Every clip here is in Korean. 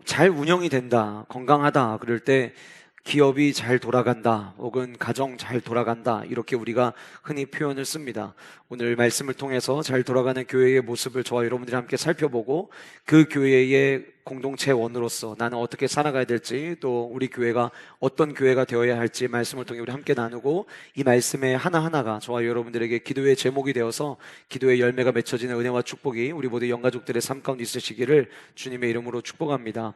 잘 운영이 된다, 건강하다 그럴 때 기업이 잘 돌아간다 혹은 가정 잘 돌아간다 이렇게 우리가 흔히 표현을 씁니다. 오늘 말씀을 통해서 잘 돌아가는 교회의 모습을 저와 여러분들이 함께 살펴보고 그 교회의 공동체원으로서 나는 어떻게 살아가야 될지, 또 우리 교회가 어떤 교회가 되어야 할지 말씀을 통해 우리 함께 나누고, 이 말씀의 하나하나가 저와 여러분들에게 기도의 제목이 되어서 기도의 열매가 맺혀지는 은혜와 축복이 우리 모두 영가족들의 삶 가운데 있으시기를 주님의 이름으로 축복합니다.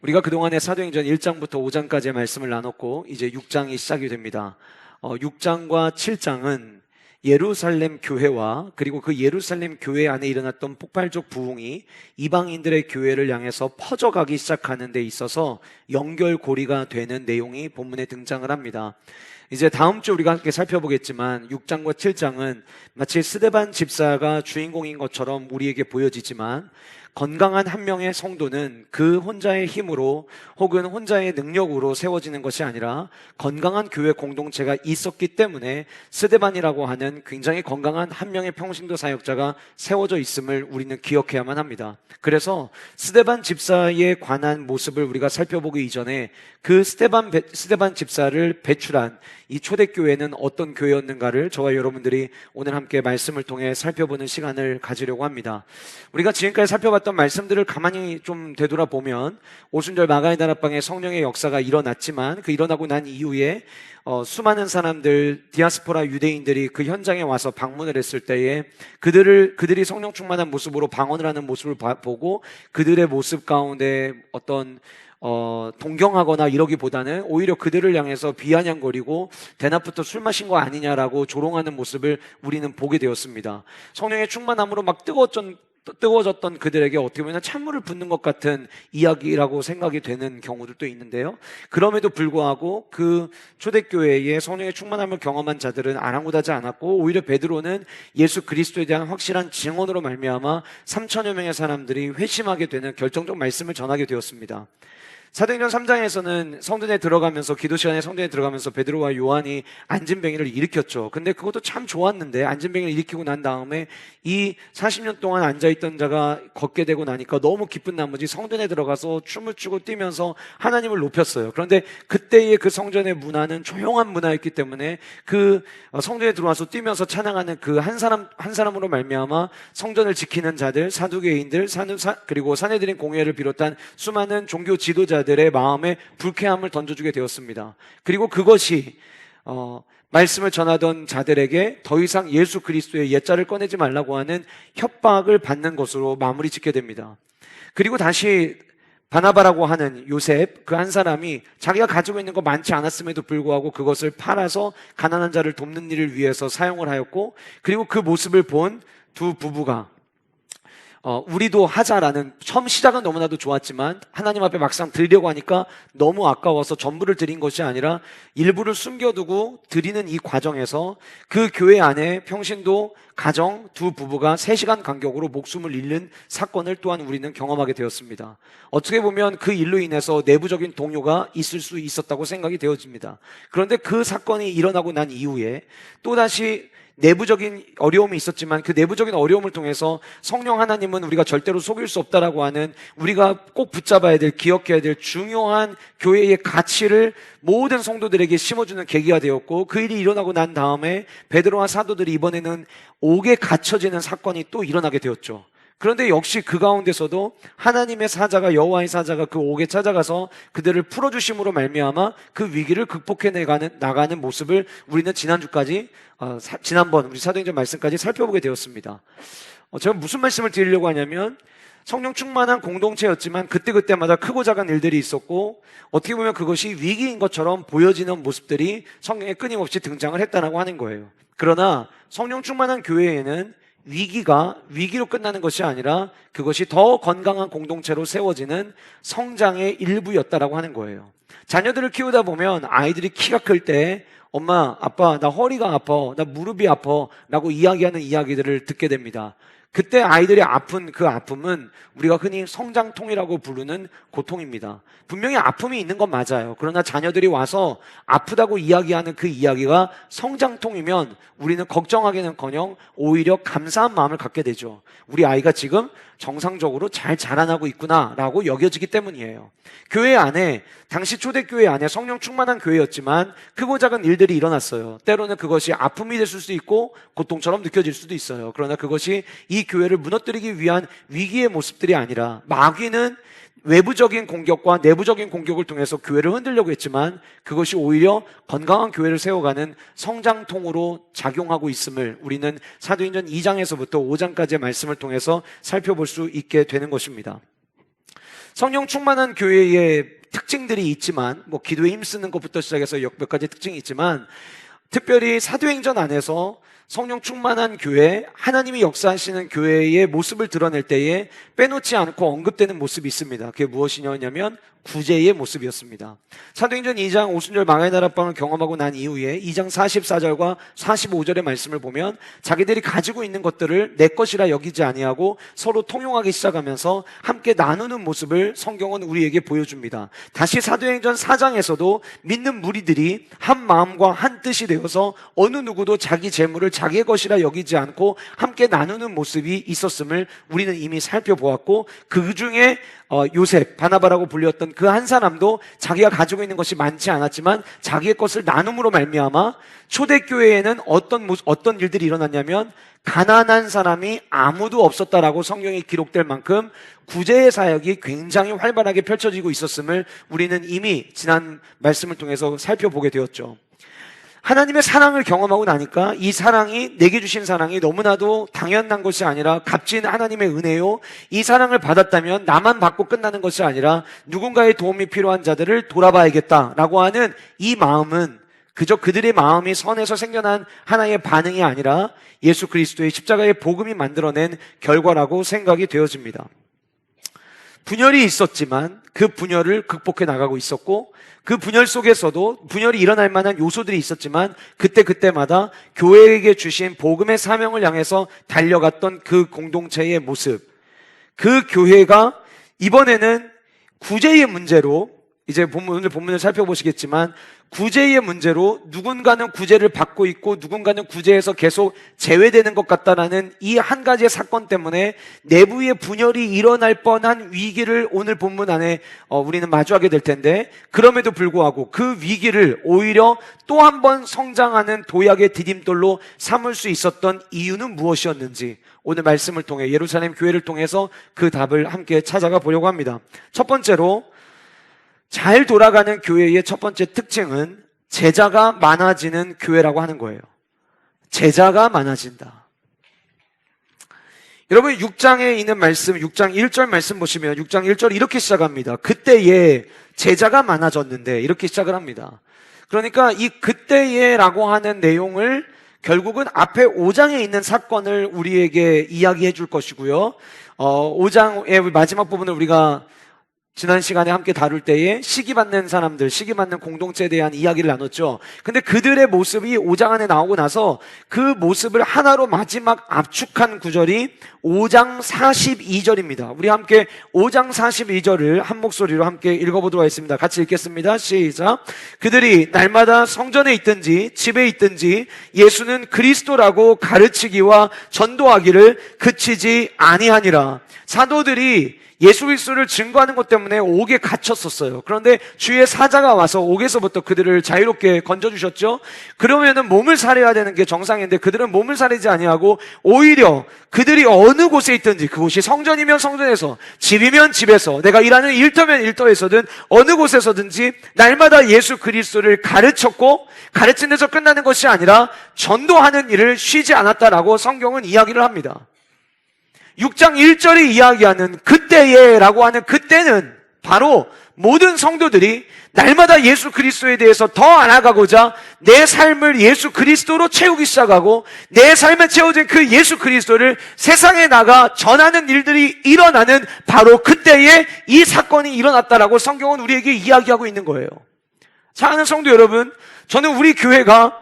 우리가 그동안에 사도행전 1장부터 5장까지의 말씀을 나눴고 이제 6장이 시작이 됩니다. 6장과 7장은 예루살렘 교회와 그리고 그 예루살렘 교회 안에 일어났던 폭발적 부흥이 이방인들의 교회를 향해서 퍼져가기 시작하는 데 있어서 연결고리가 되는 내용이 본문에 등장을 합니다. 이제 다음 주 우리가 함께 살펴보겠지만 6장과 7장은 마치 스데반 집사가 주인공인 것처럼 우리에게 보여지지만, 건강한 한 명의 성도는 그 혼자의 힘으로 혹은 혼자의 능력으로 세워지는 것이 아니라 건강한 교회 공동체가 있었기 때문에 스데반이라고 하는 굉장히 건강한 한 명의 평신도 사역자가 세워져 있음을 우리는 기억해야만 합니다. 그래서 스데반 집사에 관한 모습을 우리가 살펴보기 이전에 그 스데반 집사를 배출한 이 초대교회는 어떤 교회였는가를 저와 여러분들이 오늘 함께 말씀을 통해 살펴보는 시간을 가지려고 합니다. 우리가 지금까지 살펴봤던 말씀들을 가만히 좀 되돌아보면 오순절 마가의 다락방에 성령의 역사가 일어났지만, 그 일어나고 난 이후에 수많은 사람들, 디아스포라 유대인들이 그 현장에 와서 방문을 했을 때에 그들이 성령 충만한 모습으로 방언을 하는 모습을 보고 그들의 모습 가운데 어떤 동경하거나 이러기보다는 오히려 그들을 향해서 비아냥거리고 대낮부터 술 마신 거 아니냐라고 조롱하는 모습을 우리는 보게 되었습니다. 성령의 충만함으로 막 뜨거워졌던 그들에게 어떻게 보면 찬물을 붓는 것 같은 이야기라고 생각이 되는 경우들도 있는데요. 그럼에도 불구하고 그 초대교회의 성령의 충만함을 경험한 자들은 아랑곳하지 않았고, 오히려 베드로는 예수 그리스도에 대한 확실한 증언으로 말미암아 3천여 명의 사람들이 회심하게 되는 결정적 말씀을 전하게 되었습니다. 사도행전 3장에서는 성전에 들어가면서, 기도 시간에 성전에 들어가면서 베드로와 요한이 안진뱅이를 일으켰죠. 근데 그것도 참 좋았는데, 안진뱅이를 일으키고 난 다음에 이 40년 동안 앉아있던 자가 걷게 되고 나니까 너무 기쁜 나머지 성전에 들어가서 춤을 추고 뛰면서 하나님을 높였어요. 그런데 그때의 그 성전의 문화는 조용한 문화였기 때문에 그 성전에 들어와서 뛰면서 찬양하는 그 한 사람으로 말미암아 성전을 지키는 자들, 사두개인들, 그리고 사내들인 공회를 비롯한 수많은 종교 지도자들의 마음에 불쾌함을 던져주게 되었습니다. 그리고 그것이 말씀을 전하던 자들에게 더 이상 예수 그리스도의 옛자를 꺼내지 말라고 하는 협박을 받는 것으로 마무리 짓게 됩니다. 그리고 다시 바나바라고 하는 요셉, 그 한 사람이 자기가 가지고 있는 거 많지 않았음에도 불구하고 그것을 팔아서 가난한 자를 돕는 일을 위해서 사용을 하였고, 그리고 그 모습을 본 두 부부가 우리도 하자라는, 처음 시작은 너무나도 좋았지만 하나님 앞에 막상 드리려고 하니까 너무 아까워서 전부를 드린 것이 아니라 일부를 숨겨두고 드리는 이 과정에서 그 교회 안에 평신도 가정 두 부부가 3시간 간격으로 목숨을 잃는 사건을 또한 우리는 경험하게 되었습니다. 어떻게 보면 그 일로 인해서 내부적인 동요가 있을 수 있었다고 생각이 되어집니다. 그런데 그 사건이 일어나고 난 이후에 또다시 내부적인 어려움이 있었지만, 그 내부적인 어려움을 통해서 성령 하나님은 우리가 절대로 속일 수 없다라고 하는, 우리가 꼭 붙잡아야 될, 기억해야 될 중요한 교회의 가치를 모든 성도들에게 심어주는 계기가 되었고, 그 일이 일어나고 난 다음에 베드로와 사도들이 이번에는 옥에 갇혀지는 사건이 또 일어나게 되었죠. 그런데 역시 그 가운데서도 하나님의 사자가, 여호와의 사자가 그 옥에 찾아가서 그들을 풀어주심으로 말미암아 그 위기를 극복해 나가는 모습을 우리는 지난번 우리 사도행전 말씀까지 살펴보게 되었습니다. 제가 무슨 말씀을 드리려고 하냐면, 성령 충만한 공동체였지만 그때그때마다 크고 작은 일들이 있었고, 어떻게 보면 그것이 위기인 것처럼 보여지는 모습들이 성경에 끊임없이 등장을 했다라고 하는 거예요. 그러나 성령 충만한 교회에는 위기가 위기로 끝나는 것이 아니라 그것이 더 건강한 공동체로 세워지는 성장의 일부였다라고 하는 거예요. 자녀들을 키우다 보면 아이들이 키가 클 때 엄마, 아빠, 나 허리가 아파, 나 무릎이 아파 라고 이야기하는 이야기들을 듣게 됩니다. 그때 아이들이 아픈 그 아픔은 우리가 흔히 성장통이라고 부르는 고통입니다. 분명히 아픔이 있는 건 맞아요. 그러나 자녀들이 와서 아프다고 이야기하는 그 이야기가 성장통이면 우리는 걱정하기는커녕 오히려 감사한 마음을 갖게 되죠. 우리 아이가 지금 정상적으로 잘 자라나고 있구나라고 여겨지기 때문이에요. 교회 안에, 당시 초대교회 안에 성령 충만한 교회였지만 크고 작은 일들이 일어났어요. 때로는 그것이 아픔이 될 수도 있고 고통처럼 느껴질 수도 있어요. 그러나 그것이 이 교회를 무너뜨리기 위한 위기의 모습들이 아니라, 마귀는 외부적인 공격과 내부적인 공격을 통해서 교회를 흔들려고 했지만 그것이 오히려 건강한 교회를 세워가는 성장통으로 작용하고 있음을 우리는 사도행전 2장에서부터 5장까지의 말씀을 통해서 살펴볼 수 있게 되는 것입니다. 성령 충만한 교회의 특징들이 있지만, 기도에 힘쓰는 것부터 시작해서 몇 가지 특징이 있지만, 특별히 사도행전 안에서 성령 충만한 교회, 하나님이 역사하시는 교회의 모습을 드러낼 때에 빼놓지 않고 언급되는 모습이 있습니다. 그게 무엇이냐면 구제의 모습이었습니다. 사도행전 2장 오순절 망하의 나라방을 경험하고 난 이후에 2장 44절과 45절의 말씀을 보면 자기들이 가지고 있는 것들을 내 것이라 여기지 아니하고 서로 통용하기 시작하면서 함께 나누는 모습을 성경은 우리에게 보여줍니다. 다시 사도행전 4장에서도 믿는 무리들이 한 마음과 한 뜻이 되어서 어느 누구도 자기 재물을 자기의 것이라 여기지 않고 함께 나누는 모습이 있었음을 우리는 이미 살펴보았고, 그 중에 요셉, 바나바라고 불렸던 그 한 사람도 자기가 가지고 있는 것이 많지 않았지만 자기의 것을 나눔으로 말미암아 초대교회에는 어떤 일들이 일어났냐면 가난한 사람이 아무도 없었다라고 성경에 기록될 만큼 구제의 사역이 굉장히 활발하게 펼쳐지고 있었음을 우리는 이미 지난 말씀을 통해서 살펴보게 되었죠. 하나님의 사랑을 경험하고 나니까 이 사랑이, 내게 주신 사랑이 너무나도 당연한 것이 아니라 값진 하나님의 은혜요, 이 사랑을 받았다면 나만 받고 끝나는 것이 아니라 누군가의 도움이 필요한 자들을 돌아봐야겠다라고 하는 이 마음은 그저 그들의 마음이 선해서 생겨난 하나의 반응이 아니라 예수 그리스도의 십자가의 복음이 만들어낸 결과라고 생각이 되어집니다. 분열이 있었지만 그 분열을 극복해 나가고 있었고, 그 분열 속에서도 분열이 일어날 만한 요소들이 있었지만 그때마다 교회에게 주신 복음의 사명을 향해서 달려갔던 그 공동체의 모습, 그 교회가 이번에는 구제의 문제로, 이제 오늘 본문을 살펴보시겠지만 구제의 문제로 누군가는 구제를 받고 있고 누군가는 구제에서 계속 제외되는 것 같다라는 이 한 가지의 사건 때문에 내부의 분열이 일어날 뻔한 위기를 오늘 본문 안에 우리는 마주하게 될 텐데, 그럼에도 불구하고 그 위기를 오히려 또 한 번 성장하는 도약의 디딤돌로 삼을 수 있었던 이유는 무엇이었는지 오늘 말씀을 통해, 예루살렘 교회를 통해서 그 답을 함께 찾아가 보려고 합니다. 첫 번째로, 잘 돌아가는 교회의 첫 번째 특징은 제자가 많아지는 교회라고 하는 거예요. 제자가 많아진다. 여러분 6장에 있는 말씀, 6장 1절 말씀 보시면 6장 1절 이렇게 시작합니다. 그때에 제자가 많아졌는데, 이렇게 시작을 합니다. 그러니까 이 그때에라고 하는 내용을 결국은 앞에 5장에 있는 사건을 우리에게 이야기해 줄 것이고요. 5장의 마지막 부분을 우리가 지난 시간에 함께 다룰 때에 시기받는 사람들, 시기받는 공동체에 대한 이야기를 나눴죠. 근데 그들의 모습이 5장 안에 나오고 나서 그 모습을 하나로 마지막 압축한 구절이 5장 42절입니다. 우리 함께 5장 42절을 한 목소리로 함께 읽어보도록 하겠습니다. 같이 읽겠습니다. 시작. 그들이 날마다 성전에 있든지 집에 있든지 예수는 그리스도라고 가르치기와 전도하기를 그치지 아니하니라. 사도들이 예수 그리스도를 증거하는 것 때문에 옥에 갇혔었어요. 그런데 주의 사자가 와서 옥에서부터 그들을 자유롭게 건져주셨죠. 그러면은 몸을 사려야 되는 게 정상인데 그들은 몸을 사리지 아니하고 오히려 그들이 어느 곳에 있든지, 그곳이 성전이면 성전에서, 집이면 집에서, 내가 일하는 일터면 일터에서든 어느 곳에서든지 날마다 예수 그리스도를 가르쳤고, 가르친 데서 끝나는 것이 아니라 전도하는 일을 쉬지 않았다라고 성경은 이야기를 합니다. 6장 1절이 이야기하는 그때에 라고 하는 그때는 바로 모든 성도들이 날마다 예수 그리스도에 대해서 더 알아가고자 내 삶을 예수 그리스도로 채우기 시작하고, 내 삶에 채워진 그 예수 그리스도를 세상에 나가 전하는 일들이 일어나는 바로 그때에 이 사건이 일어났다라고 성경은 우리에게 이야기하고 있는 거예요. 사랑하는 성도 여러분, 저는 우리 교회가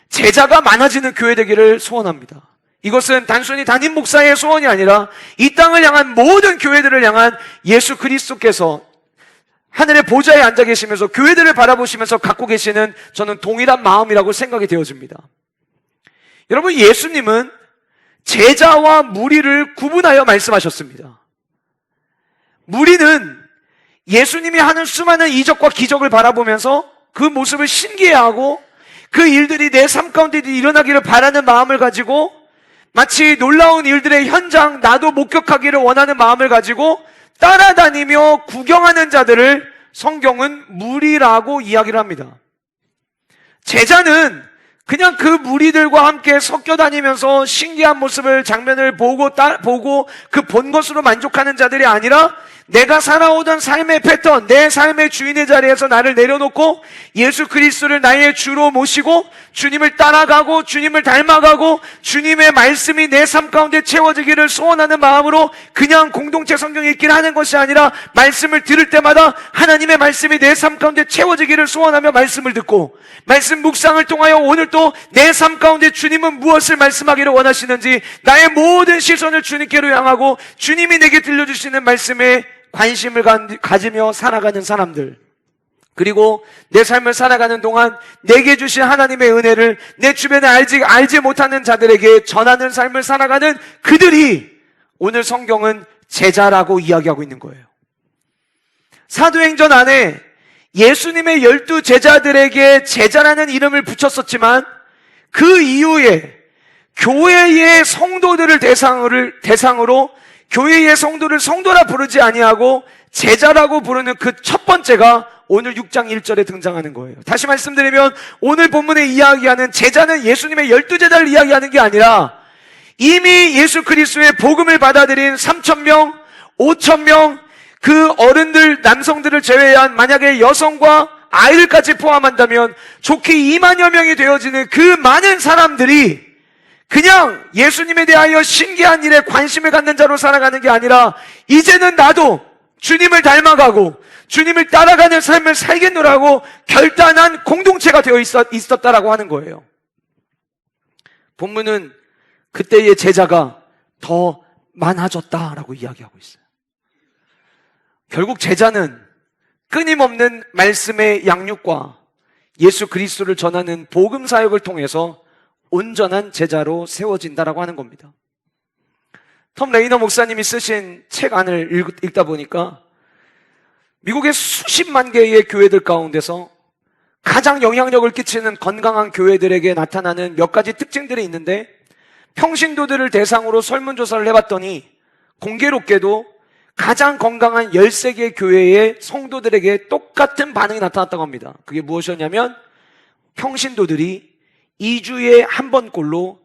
제자가 많아지는 교회 되기를 소원합니다. 이것은 단순히 담임 목사의 소원이 아니라 이 땅을 향한 모든 교회들을 향한 예수 그리스도께서 하늘의 보좌에 앉아 계시면서 교회들을 바라보시면서 갖고 계시는 저는 동일한 마음이라고 생각이 되어집니다. 여러분, 예수님은 제자와 무리를 구분하여 말씀하셨습니다. 무리는 예수님이 하는 수많은 이적과 기적을 바라보면서 그 모습을 신기해하고 그 일들이 내 삶 가운데 일어나기를 바라는 마음을 가지고 마치 놀라운 일들의 현장 나도 목격하기를 원하는 마음을 가지고 따라다니며 구경하는 자들을 성경은 무리라고 이야기를 합니다. 제자는 그냥 그 무리들과 함께 섞여 다니면서 신기한 모습을 장면을 보고 그 본 것으로 만족하는 자들이 아니라 내가 살아오던 삶의 패턴, 내 삶의 주인의 자리에서 나를 내려놓고 예수 그리스도를 나의 주로 모시고 주님을 따라가고 주님을 닮아가고 주님의 말씀이 내 삶 가운데 채워지기를 소원하는 마음으로 그냥 공동체 성경 읽기를 하는 것이 아니라 말씀을 들을 때마다 하나님의 말씀이 내 삶 가운데 채워지기를 소원하며 말씀을 듣고 말씀 묵상을 통하여 오늘 또 내 삶 가운데 주님은 무엇을 말씀하기를 원하시는지 나의 모든 시선을 주님께로 향하고 주님이 내게 들려주시는 말씀에 관심을 가지며 살아가는 사람들, 그리고 내 삶을 살아가는 동안 내게 주신 하나님의 은혜를 내 주변에 알지 못하는 자들에게 전하는 삶을 살아가는 그들이 오늘 성경은 제자라고 이야기하고 있는 거예요. 사도행전 안에 예수님의 12 제자들에게 제자라는 이름을 붙였었지만 그 이후에 교회의 성도들을 대상으로 교회의 성도를 성도라 부르지 아니하고 제자라고 부르는 그 첫 번째가 오늘 6장 1절에 등장하는 거예요. 다시 말씀드리면 오늘 본문에 이야기하는 제자는 예수님의 12 제자를 이야기하는 게 아니라 이미 예수 그리스도의 복음을 받아들인 3,000명, 5,000명, 그 어른들, 남성들을 제외한 만약에 여성과 아이들까지 포함한다면 좋게 2만여 명이 되어지는 그 많은 사람들이 그냥 예수님에 대하여 신기한 일에 관심을 갖는 자로 살아가는 게 아니라 이제는 나도 주님을 닮아가고 주님을 따라가는 삶을 살겠노라고 결단한 공동체가 되어 있었다라고 하는 거예요. 본문은 그때의 제자가 더 많아졌다라고 이야기하고 있어요. 결국 제자는 끊임없는 말씀의 양육과 예수 그리스도를 전하는 복음 사역을 통해서 온전한 제자로 세워진다라고 하는 겁니다. 톰 레이너 목사님이 쓰신 책 안을 읽다 보니까 미국의 수십만 개의 교회들 가운데서 가장 영향력을 끼치는 건강한 교회들에게 나타나는 몇 가지 특징들이 있는데 평신도들을 대상으로 설문조사를 해봤더니 공교롭게도 가장 건강한 13개 교회의 성도들에게 똑같은 반응이 나타났다고 합니다. 그게 무엇이었냐면 평신도들이 2주에 한 번꼴로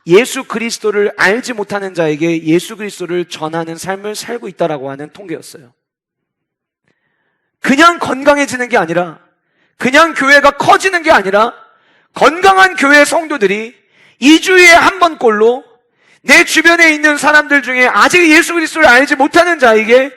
예수 그리스도를 알지 못하는 자에게 예수 그리스도를 전하는 삶을 살고 있다라고 하는 통계였어요. 그냥 건강해지는 게 아니라 그냥 교회가 커지는 게 아니라 건강한 교회 성도들이 2주에 한 번꼴로 내 주변에 있는 사람들 중에 아직 예수 그리스도를 알지 못하는 자에게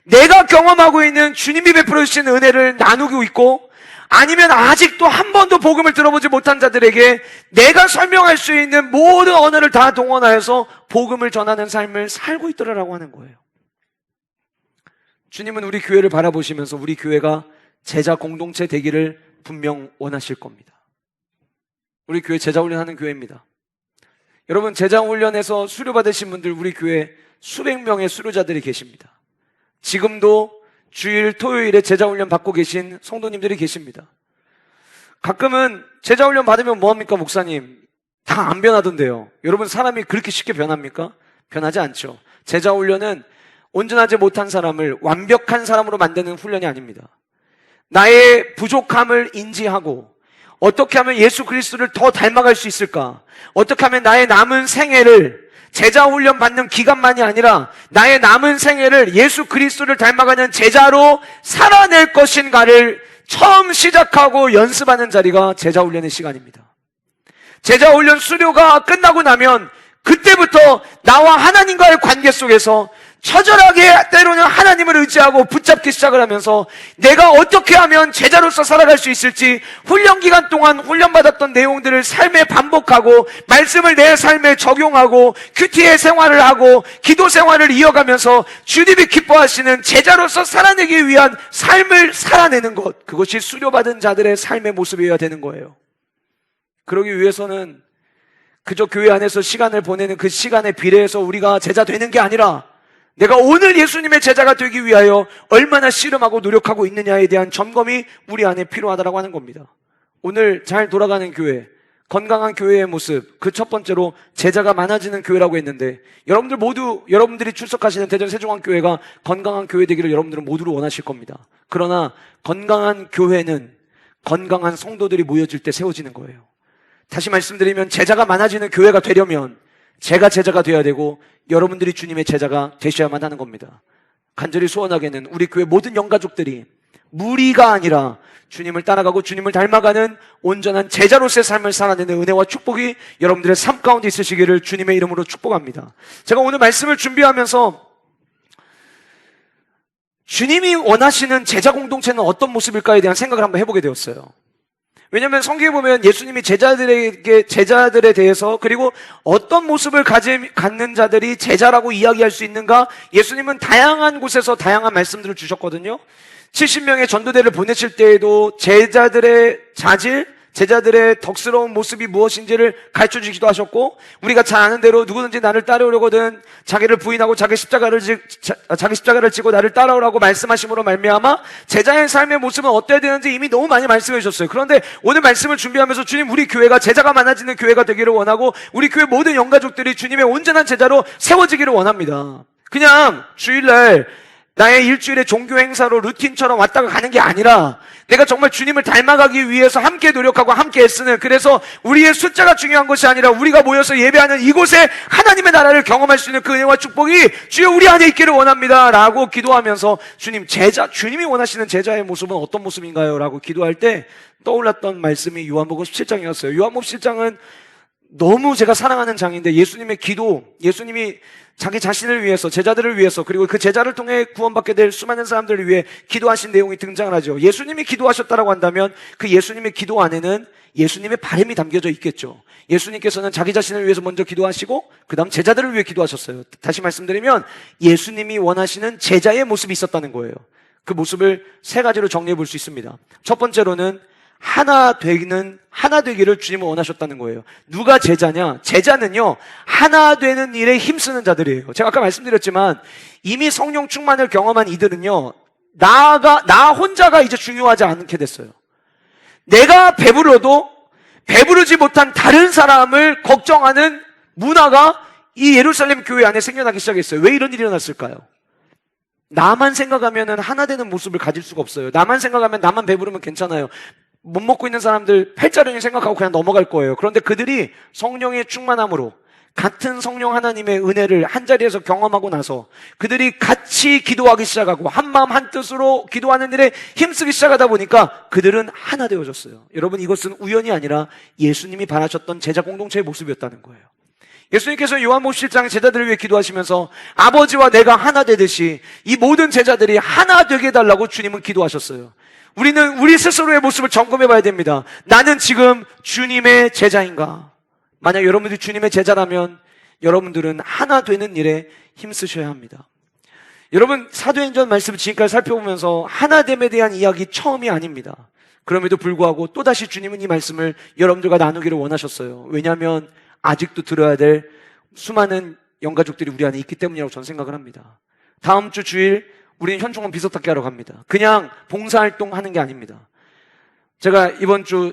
내가 경험하고 있는 주님이 베풀어 주신 은혜를 나누고 있고 아니면 아직도 한 번도 복음을 들어보지 못한 자들에게 내가 설명할 수 있는 모든 언어를 다 동원하여서 복음을 전하는 삶을 살고 있더라라고 하는 거예요. 주님은 우리 교회를 바라보시면서 우리 교회가 제자 공동체 되기를 분명 원하실 겁니다. 우리 교회 제자 훈련하는 교회입니다. 여러분, 제자 훈련에서 수료받으신 분들 우리 교회 수백 명의 수료자들이 계십니다. 지금도 주일 토요일에 제자 훈련 받고 계신 성도님들이 계십니다. 가끔은 제자 훈련 받으면 뭐합니까 목사님? 다 안 변하던데요. 여러분, 사람이 그렇게 쉽게 변합니까? 변하지 않죠. 제자 훈련은 온전하지 못한 사람을 완벽한 사람으로 만드는 훈련이 아닙니다. 나의 부족함을 인지하고 어떻게 하면 예수 그리스도를 더 닮아갈 수 있을까? 어떻게 하면 나의 남은 생애를 제자 훈련 받는 기간만이 아니라 나의 남은 생애를 예수 그리스도를 닮아가는 제자로 살아낼 것인가를 처음 시작하고 연습하는 자리가 제자 훈련의 시간입니다. 제자 훈련 수료가 끝나고 나면 그때부터 나와 하나님과의 관계 속에서 처절하게 때로는 하나님을 의지하고 붙잡기 시작을 하면서 내가 어떻게 하면 제자로서 살아갈 수 있을지 훈련 기간 동안 훈련받았던 내용들을 삶에 반복하고 말씀을 내 삶에 적용하고 큐티의 생활을 하고 기도 생활을 이어가면서 주님이 기뻐하시는 제자로서 살아내기 위한 삶을 살아내는 것, 그것이 수료받은 자들의 삶의 모습이어야 되는 거예요. 그러기 위해서는 그저 교회 안에서 시간을 보내는 그 시간에 비례해서 우리가 제자 되는 게 아니라 내가 오늘 예수님의 제자가 되기 위하여 얼마나 씨름하고 노력하고 있느냐에 대한 점검이 우리 안에 필요하다고 하는 겁니다. 오늘 잘 돌아가는 교회, 건강한 교회의 모습, 그 첫 번째로 제자가 많아지는 교회라고 했는데, 여러분들 모두 여러분들이 출석하시는 대전 세종왕교회가 건강한 교회 되기를 여러분들은 모두를 원하실 겁니다. 그러나 건강한 교회는 건강한 성도들이 모여질 때 세워지는 거예요. 다시 말씀드리면 제자가 많아지는 교회가 되려면 제가 제자가 되어야 되고 여러분들이 주님의 제자가 되셔야만 하는 겁니다. 간절히 소원하게는 우리 교회 모든 영가족들이 무리가 아니라 주님을 따라가고 주님을 닮아가는 온전한 제자로서의 삶을 살아내는 은혜와 축복이 여러분들의 삶 가운데 있으시기를 주님의 이름으로 축복합니다. 제가 오늘 말씀을 준비하면서 주님이 원하시는 제자 공동체는 어떤 모습일까에 대한 생각을 한번 해보게 되었어요. 왜냐하면 성경에 보면 예수님이 제자들에 대해서 그리고 어떤 모습을 갖는 자들이 제자라고 이야기할 수 있는가, 예수님은 다양한 곳에서 다양한 말씀들을 주셨거든요. 70명의 전도대를 보내실 때에도 제자들의 자질, 제자들의 덕스러운 모습이 무엇인지를 가르쳐 주기도 하셨고, 우리가 잘 아는 대로 누구든지 나를 따르려거든 자기를 부인하고 자기 십자가를 지고 나를 따라오라고 말씀하심으로 말미암아 제자의 삶의 모습은 어때야 되는지 이미 너무 많이 말씀해 주셨어요. 그런데 오늘 말씀을 준비하면서 주님, 우리 교회가 제자가 많아지는 교회가 되기를 원하고 우리 교회 모든 영가족들이 주님의 온전한 제자로 세워지기를 원합니다. 그냥 주일날 나의 일주일의 종교 행사로 루틴처럼 왔다가 가는 게 아니라 내가 정말 주님을 닮아가기 위해서 함께 노력하고 함께 애쓰는, 그래서 우리의 숫자가 중요한 것이 아니라 우리가 모여서 예배하는 이곳에 하나님의 나라를 경험할 수 있는 그 은혜와 축복이 주여 우리 안에 있기를 원합니다 라고 기도하면서 주님이 원하시는 제자의 모습은 어떤 모습인가요? 라고 기도할 때 떠올랐던 말씀이 요한복음 17장이었어요. 요한복음 17장은 너무 제가 사랑하는 장인데 예수님이 자기 자신을 위해서, 제자들을 위해서, 그리고 그 제자를 통해 구원받게 될 수많은 사람들을 위해 기도하신 내용이 등장을 하죠. 예수님이 기도하셨다라고 한다면 그 예수님의 기도 안에는 예수님의 바람이 담겨져 있겠죠. 예수님께서는 자기 자신을 위해서 먼저 기도하시고 그 다음 제자들을 위해 기도하셨어요. 다시 말씀드리면 예수님이 원하시는 제자의 모습이 있었다는 거예요. 그 모습을 세 가지로 정리해 볼 수 있습니다. 첫 번째로는 하나 되기를 주님은 원하셨다는 거예요. 누가 제자냐? 제자는요, 하나 되는 일에 힘쓰는 자들이에요. 제가 아까 말씀드렸지만 이미 성령 충만을 경험한 이들은요, 나 혼자가 이제 중요하지 않게 됐어요. 내가 배불러도 배부르지 못한 다른 사람을 걱정하는 문화가 이 예루살렘 교회 안에 생겨나기 시작했어요. 왜 이런 일이 일어났을까요? 나만 생각하면 하나 되는 모습을 가질 수가 없어요. 나만 생각하면 나만 배부르면 괜찮아요. 못 먹고 있는 사람들 팔자령이 생각하고 그냥 넘어갈 거예요. 그런데 그들이 성령의 충만함으로 같은 성령 하나님의 은혜를 한자리에서 경험하고 나서 그들이 같이 기도하기 시작하고 한마음 한뜻으로 기도하는 일에 힘쓰기 시작하다 보니까 그들은 하나 되어졌어요. 여러분, 이것은 우연이 아니라 예수님이 바라셨던 제자 공동체의 모습이었다는 거예요. 예수님께서 요한복음 7장에 제자들을 위해 기도하시면서 아버지와 내가 하나 되듯이 이 모든 제자들이 하나 되게 해달라고 주님은 기도하셨어요. 우리는 우리 스스로의 모습을 점검해 봐야 됩니다. 나는 지금 주님의 제자인가? 만약 여러분들이 주님의 제자라면 여러분들은 하나 되는 일에 힘쓰셔야 합니다. 여러분, 사도행전 말씀을 지금까지 살펴보면서 하나됨에 대한 이야기 처음이 아닙니다. 그럼에도 불구하고 또다시 주님은 이 말씀을 여러분들과 나누기를 원하셨어요. 왜냐하면 아직도 들어야 될 수많은 영가족들이 우리 안에 있기 때문이라고 저는 생각을 합니다. 다음 주 주일 우리는 현충원 비석닦기 하러 갑니다. 그냥 봉사활동 하는 게 아닙니다. 제가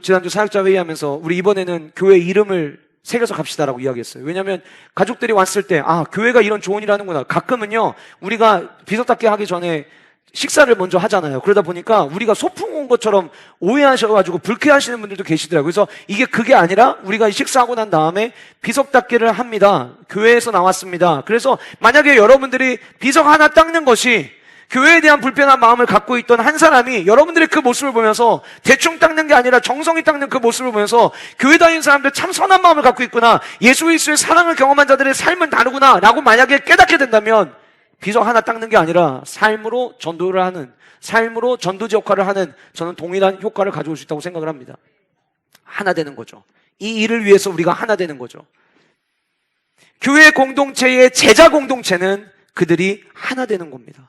지난주 사역자 회의하면서 우리 이번에는 교회 이름을 새겨서 갑시다라고 이야기했어요. 왜냐하면 가족들이 왔을 때 교회가 이런 좋은 일 하는구나. 가끔은요, 우리가 비석닦기 하기 전에 식사를 먼저 하잖아요. 그러다 보니까 우리가 소풍 온 것처럼 오해하셔가지고 불쾌하시는 분들도 계시더라고요. 그래서 그게 아니라 우리가 식사하고 난 다음에 비석 닦기를 합니다. 교회에서 나왔습니다. 그래서 만약에 여러분들이 비석 하나 닦는 것이 교회에 대한 불편한 마음을 갖고 있던 한 사람이 여러분들의 그 모습을 보면서 대충 닦는 게 아니라 정성이 닦는 그 모습을 보면서 교회 다니는 사람들 참 선한 마음을 갖고 있구나, 예수 그리스도의 사랑을 경험한 자들의 삶은 다르구나 라고 만약에 깨닫게 된다면 비석 하나 닦는 게 아니라 삶으로 전도를 하는, 삶으로 전도지 역할을 하는, 저는 동일한 효과를 가져올 수 있다고 생각을 합니다. 하나 되는 거죠. 이 일을 위해서 우리가 하나 되는 거죠. 교회 공동체의 제자 공동체는 그들이 하나 되는 겁니다.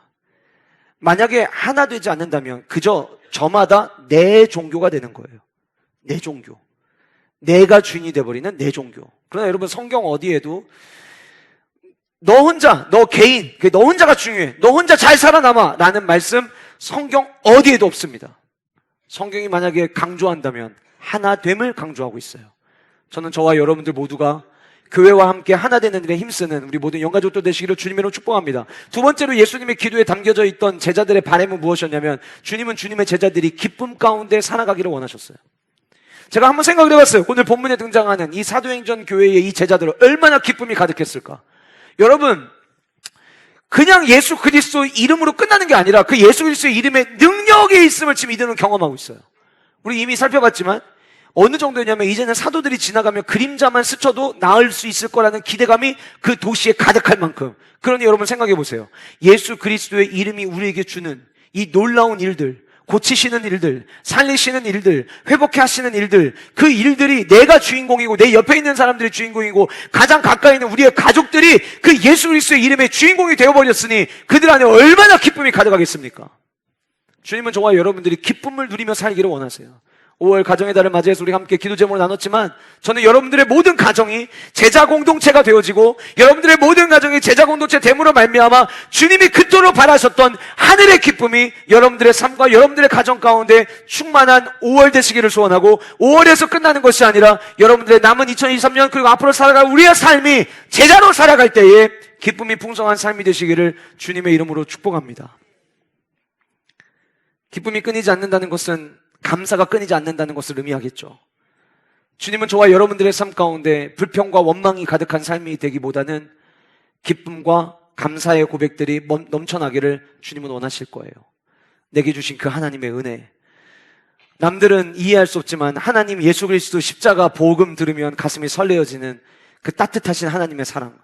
만약에 하나 되지 않는다면 그저 저마다 내 종교가 되는 거예요. 내 종교. 내가 주인이 되어버리는 내 종교. 그러나 여러분, 성경 어디에도 너 혼자, 너 개인, 너 혼자가 중요해, 너 혼자 잘 살아남아 라는 말씀 성경 어디에도 없습니다. 성경이 만약에 강조한다면 하나됨을 강조하고 있어요. 저는 저와 여러분들 모두가 교회와 함께 하나 되는 일에 힘쓰는 우리 모든 영가족들 되시기를 주님으로 축복합니다. 두 번째로 예수님의 기도에 담겨져 있던 제자들의 바람은 무엇이었냐면, 주님은 주님의 제자들이 기쁨 가운데 살아가기를 원하셨어요. 제가 한번 생각을 해봤어요. 오늘 본문에 등장하는 이 사도행전 교회의 이 제자들은 얼마나 기쁨이 가득했을까. 여러분, 그냥 예수 그리스도 이름으로 끝나는 게 아니라 그 예수 그리스도의 이름에 능력이 있음을 지금 이들은 경험하고 있어요. 우리 이미 살펴봤지만 어느 정도냐면, 이제는 사도들이 지나가면 그림자만 스쳐도 나을 수 있을 거라는 기대감이 그 도시에 가득할 만큼. 그러니 여러분 생각해 보세요. 예수 그리스도의 이름이 우리에게 주는 이 놀라운 일들, 고치시는 일들, 살리시는 일들, 회복해 하시는 일들, 그 일들이 내가 주인공이고 내 옆에 있는 사람들이 주인공이고 가장 가까이 있는 우리의 가족들이 그 예수 그리스도의 이름의 주인공이 되어버렸으니 그들 안에 얼마나 기쁨이 가득하겠습니까? 주님은 저와 여러분들이 기쁨을 누리며 살기를 원하세요. 5월 가정의 달을 맞이해서 우리가 함께 기도 제목을 나눴지만, 저는 여러분들의 모든 가정이 제자 공동체가 되어지고 여러분들의 모든 가정이 제자 공동체 됨으로 말미암아 주님이 그토록 바라셨던 하늘의 기쁨이 여러분들의 삶과 여러분들의 가정 가운데 충만한 5월 되시기를 소원하고, 5월에서 끝나는 것이 아니라 여러분들의 남은 2023년 그리고 앞으로 살아갈 우리의 삶이 제자로 살아갈 때에 기쁨이 풍성한 삶이 되시기를 주님의 이름으로 축복합니다. 기쁨이 끊이지 않는다는 것은 감사가 끊이지 않는다는 것을 의미하겠죠. 주님은 저와 여러분들의 삶 가운데 불평과 원망이 가득한 삶이 되기보다는 기쁨과 감사의 고백들이 넘쳐나기를 주님은 원하실 거예요. 내게 주신 그 하나님의 은혜, 남들은 이해할 수 없지만 하나님 예수 그리스도 십자가 복음 들으면 가슴이 설레어지는 그 따뜻하신 하나님의 사랑,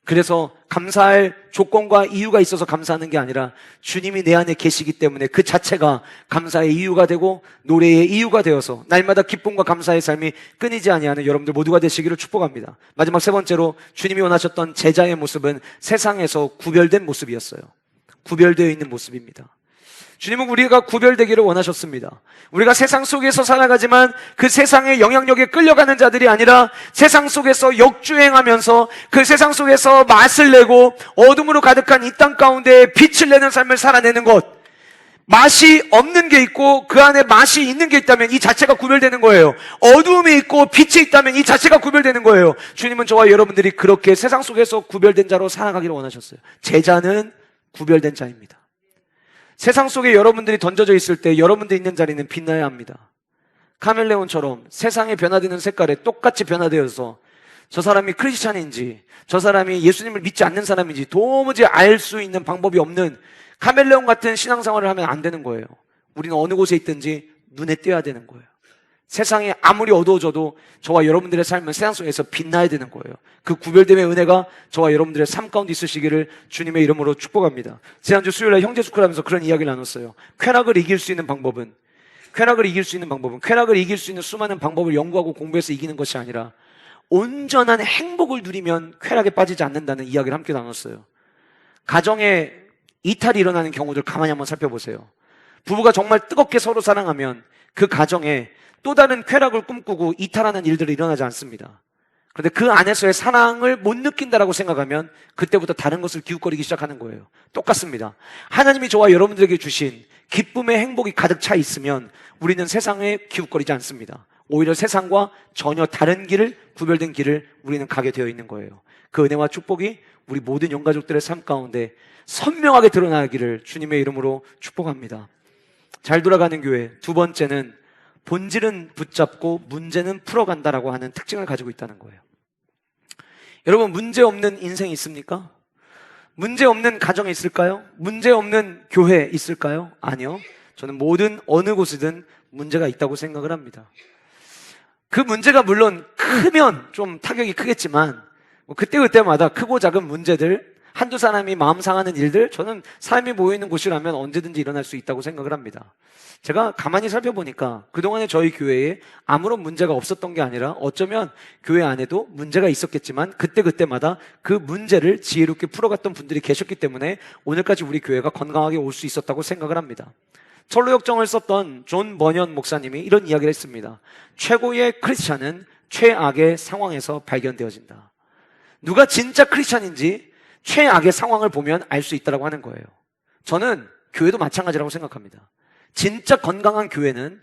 그래서 감사할 조건과 이유가 있어서 감사하는 게 아니라 주님이 내 안에 계시기 때문에 그 자체가 감사의 이유가 되고 노래의 이유가 되어서 날마다 기쁨과 감사의 삶이 끊이지 아니하는 여러분들 모두가 되시기를 축복합니다. 마지막 세 번째로, 주님이 원하셨던 제자의 모습은 세상에서 구별된 모습이었어요. 구별되어 있는 모습입니다. 주님은 우리가 구별되기를 원하셨습니다. 우리가 세상 속에서 살아가지만 그 세상의 영향력에 끌려가는 자들이 아니라 세상 속에서 역주행하면서 그 세상 속에서 맛을 내고 어둠으로 가득한 이 땅 가운데 빛을 내는 삶을 살아내는 것. 맛이 없는 게 있고 그 안에 맛이 있는 게 있다면 이 자체가 구별되는 거예요. 어두움이 있고 빛이 있다면 이 자체가 구별되는 거예요. 주님은 저와 여러분들이 그렇게 세상 속에서 구별된 자로 살아가기를 원하셨어요. 제자는 구별된 자입니다. 세상 속에 여러분들이 던져져 있을 때 여러분들 있는 자리는 빛나야 합니다. 카멜레온처럼 세상에 변화되는 색깔에 똑같이 변화되어서 저 사람이 크리스찬인지 저 사람이 예수님을 믿지 않는 사람인지 도무지 알 수 있는 방법이 없는 카멜레온 같은 신앙생활을 하면 안 되는 거예요. 우리는 어느 곳에 있든지 눈에 띄어야 되는 거예요. 세상이 아무리 어두워져도 저와 여러분들의 삶은 세상 속에서 빛나야 되는 거예요. 그 구별됨의 은혜가 저와 여러분들의 삶 가운데 있으시기를 주님의 이름으로 축복합니다. 지난주 수요일날 형제 스쿨하면서 그런 이야기를 나눴어요. 쾌락을 이길 수 있는 방법은 쾌락을 이길 수 있는 수많은 방법을 연구하고 공부해서 이기는 것이 아니라 온전한 행복을 누리면 쾌락에 빠지지 않는다는 이야기를 함께 나눴어요. 가정에 이탈이 일어나는 경우들 가만히 한번 살펴보세요. 부부가 정말 뜨겁게 서로 사랑하면 그 가정에 또 다른 쾌락을 꿈꾸고 이탈하는 일들이 일어나지 않습니다. 그런데 그 안에서의 사랑을 못 느낀다라고 생각하면 그때부터 다른 것을 기웃거리기 시작하는 거예요. 똑같습니다. 하나님이 저와 여러분들에게 주신 기쁨의 행복이 가득 차 있으면 우리는 세상에 기웃거리지 않습니다. 오히려 세상과 전혀 다른 길을, 구별된 길을 우리는 가게 되어 있는 거예요. 그 은혜와 축복이 우리 모든 영가족들의 삶 가운데 선명하게 드러나기를 주님의 이름으로 축복합니다. 잘 돌아가는 교회, 두 번째는 본질은 붙잡고 문제는 풀어간다라고 하는 특징을 가지고 있다는 거예요. 여러분, 문제 없는 인생이 있습니까? 문제 없는 가정이 있을까요? 문제 없는 교회 있을까요? 아니요. 저는 모든 어느 곳이든 문제가 있다고 생각을 합니다. 그 문제가 물론 크면 좀 타격이 크겠지만 그때그때마다 크고 작은 문제들, 한두 사람이 마음 상하는 일들, 저는 사람이 모여있는 곳이라면 언제든지 일어날 수 있다고 생각을 합니다. 제가 가만히 살펴보니까 그동안에 저희 교회에 아무런 문제가 없었던 게 아니라 어쩌면 교회 안에도 문제가 있었겠지만 그때그때마다 그 문제를 지혜롭게 풀어갔던 분들이 계셨기 때문에 오늘까지 우리 교회가 건강하게 올 수 있었다고 생각을 합니다. 철로역정을 썼던 존 버년 목사님이 이런 이야기를 했습니다. 최고의 크리스찬은 최악의 상황에서 발견되어진다. 누가 진짜 크리스찬인지 최악의 상황을 보면 알 수 있다고 하는 거예요. 저는 교회도 마찬가지라고 생각합니다. 진짜 건강한 교회는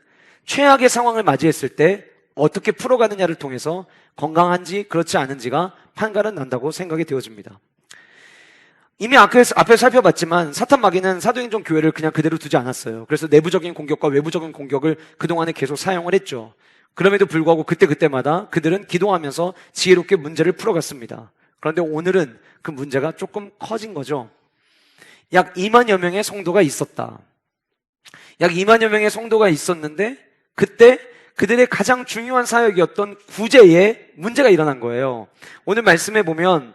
최악의 상황을 맞이했을 때 어떻게 풀어가느냐를 통해서 건강한지 그렇지 않은지가 판가름 난다고 생각이 되어집니다. 이미 앞에 살펴봤지만 사탄 마귀는 사도행전 교회를 그냥 그대로 두지 않았어요. 그래서 내부적인 공격과 외부적인 공격을 그동안에 계속 사용을 했죠. 그럼에도 불구하고 그때그때마다 그들은 기도하면서 지혜롭게 문제를 풀어갔습니다. 그런데 오늘은 그 문제가 조금 커진 거죠. 약 2만여 명의 성도가 있었다. 약 2만여 명의 성도가 있었는데 그때 그들의 가장 중요한 사역이었던 구제에 문제가 일어난 거예요. 오늘 말씀에 보면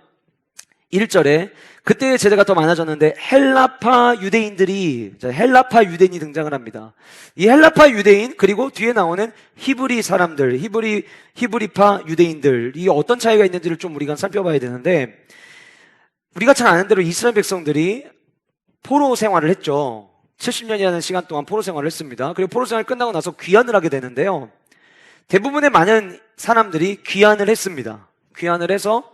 1절에 그때의 제자가 더 많아졌는데 헬라파 유대인이 등장을 합니다. 이 헬라파 유대인 그리고 뒤에 나오는 히브리 사람들, 히브리파 유대인들, 이 어떤 차이가 있는지를 좀 우리가 살펴봐야 되는데, 우리가 잘 아는 대로 이스라엘 백성들이 포로 생활을 했죠. 70년이라는 시간 동안 포로 생활을 했습니다. 그리고 포로 생활이 끝나고 나서 귀환을 하게 되는데요. 대부분의 많은 사람들이 귀환을 했습니다. 귀환을 해서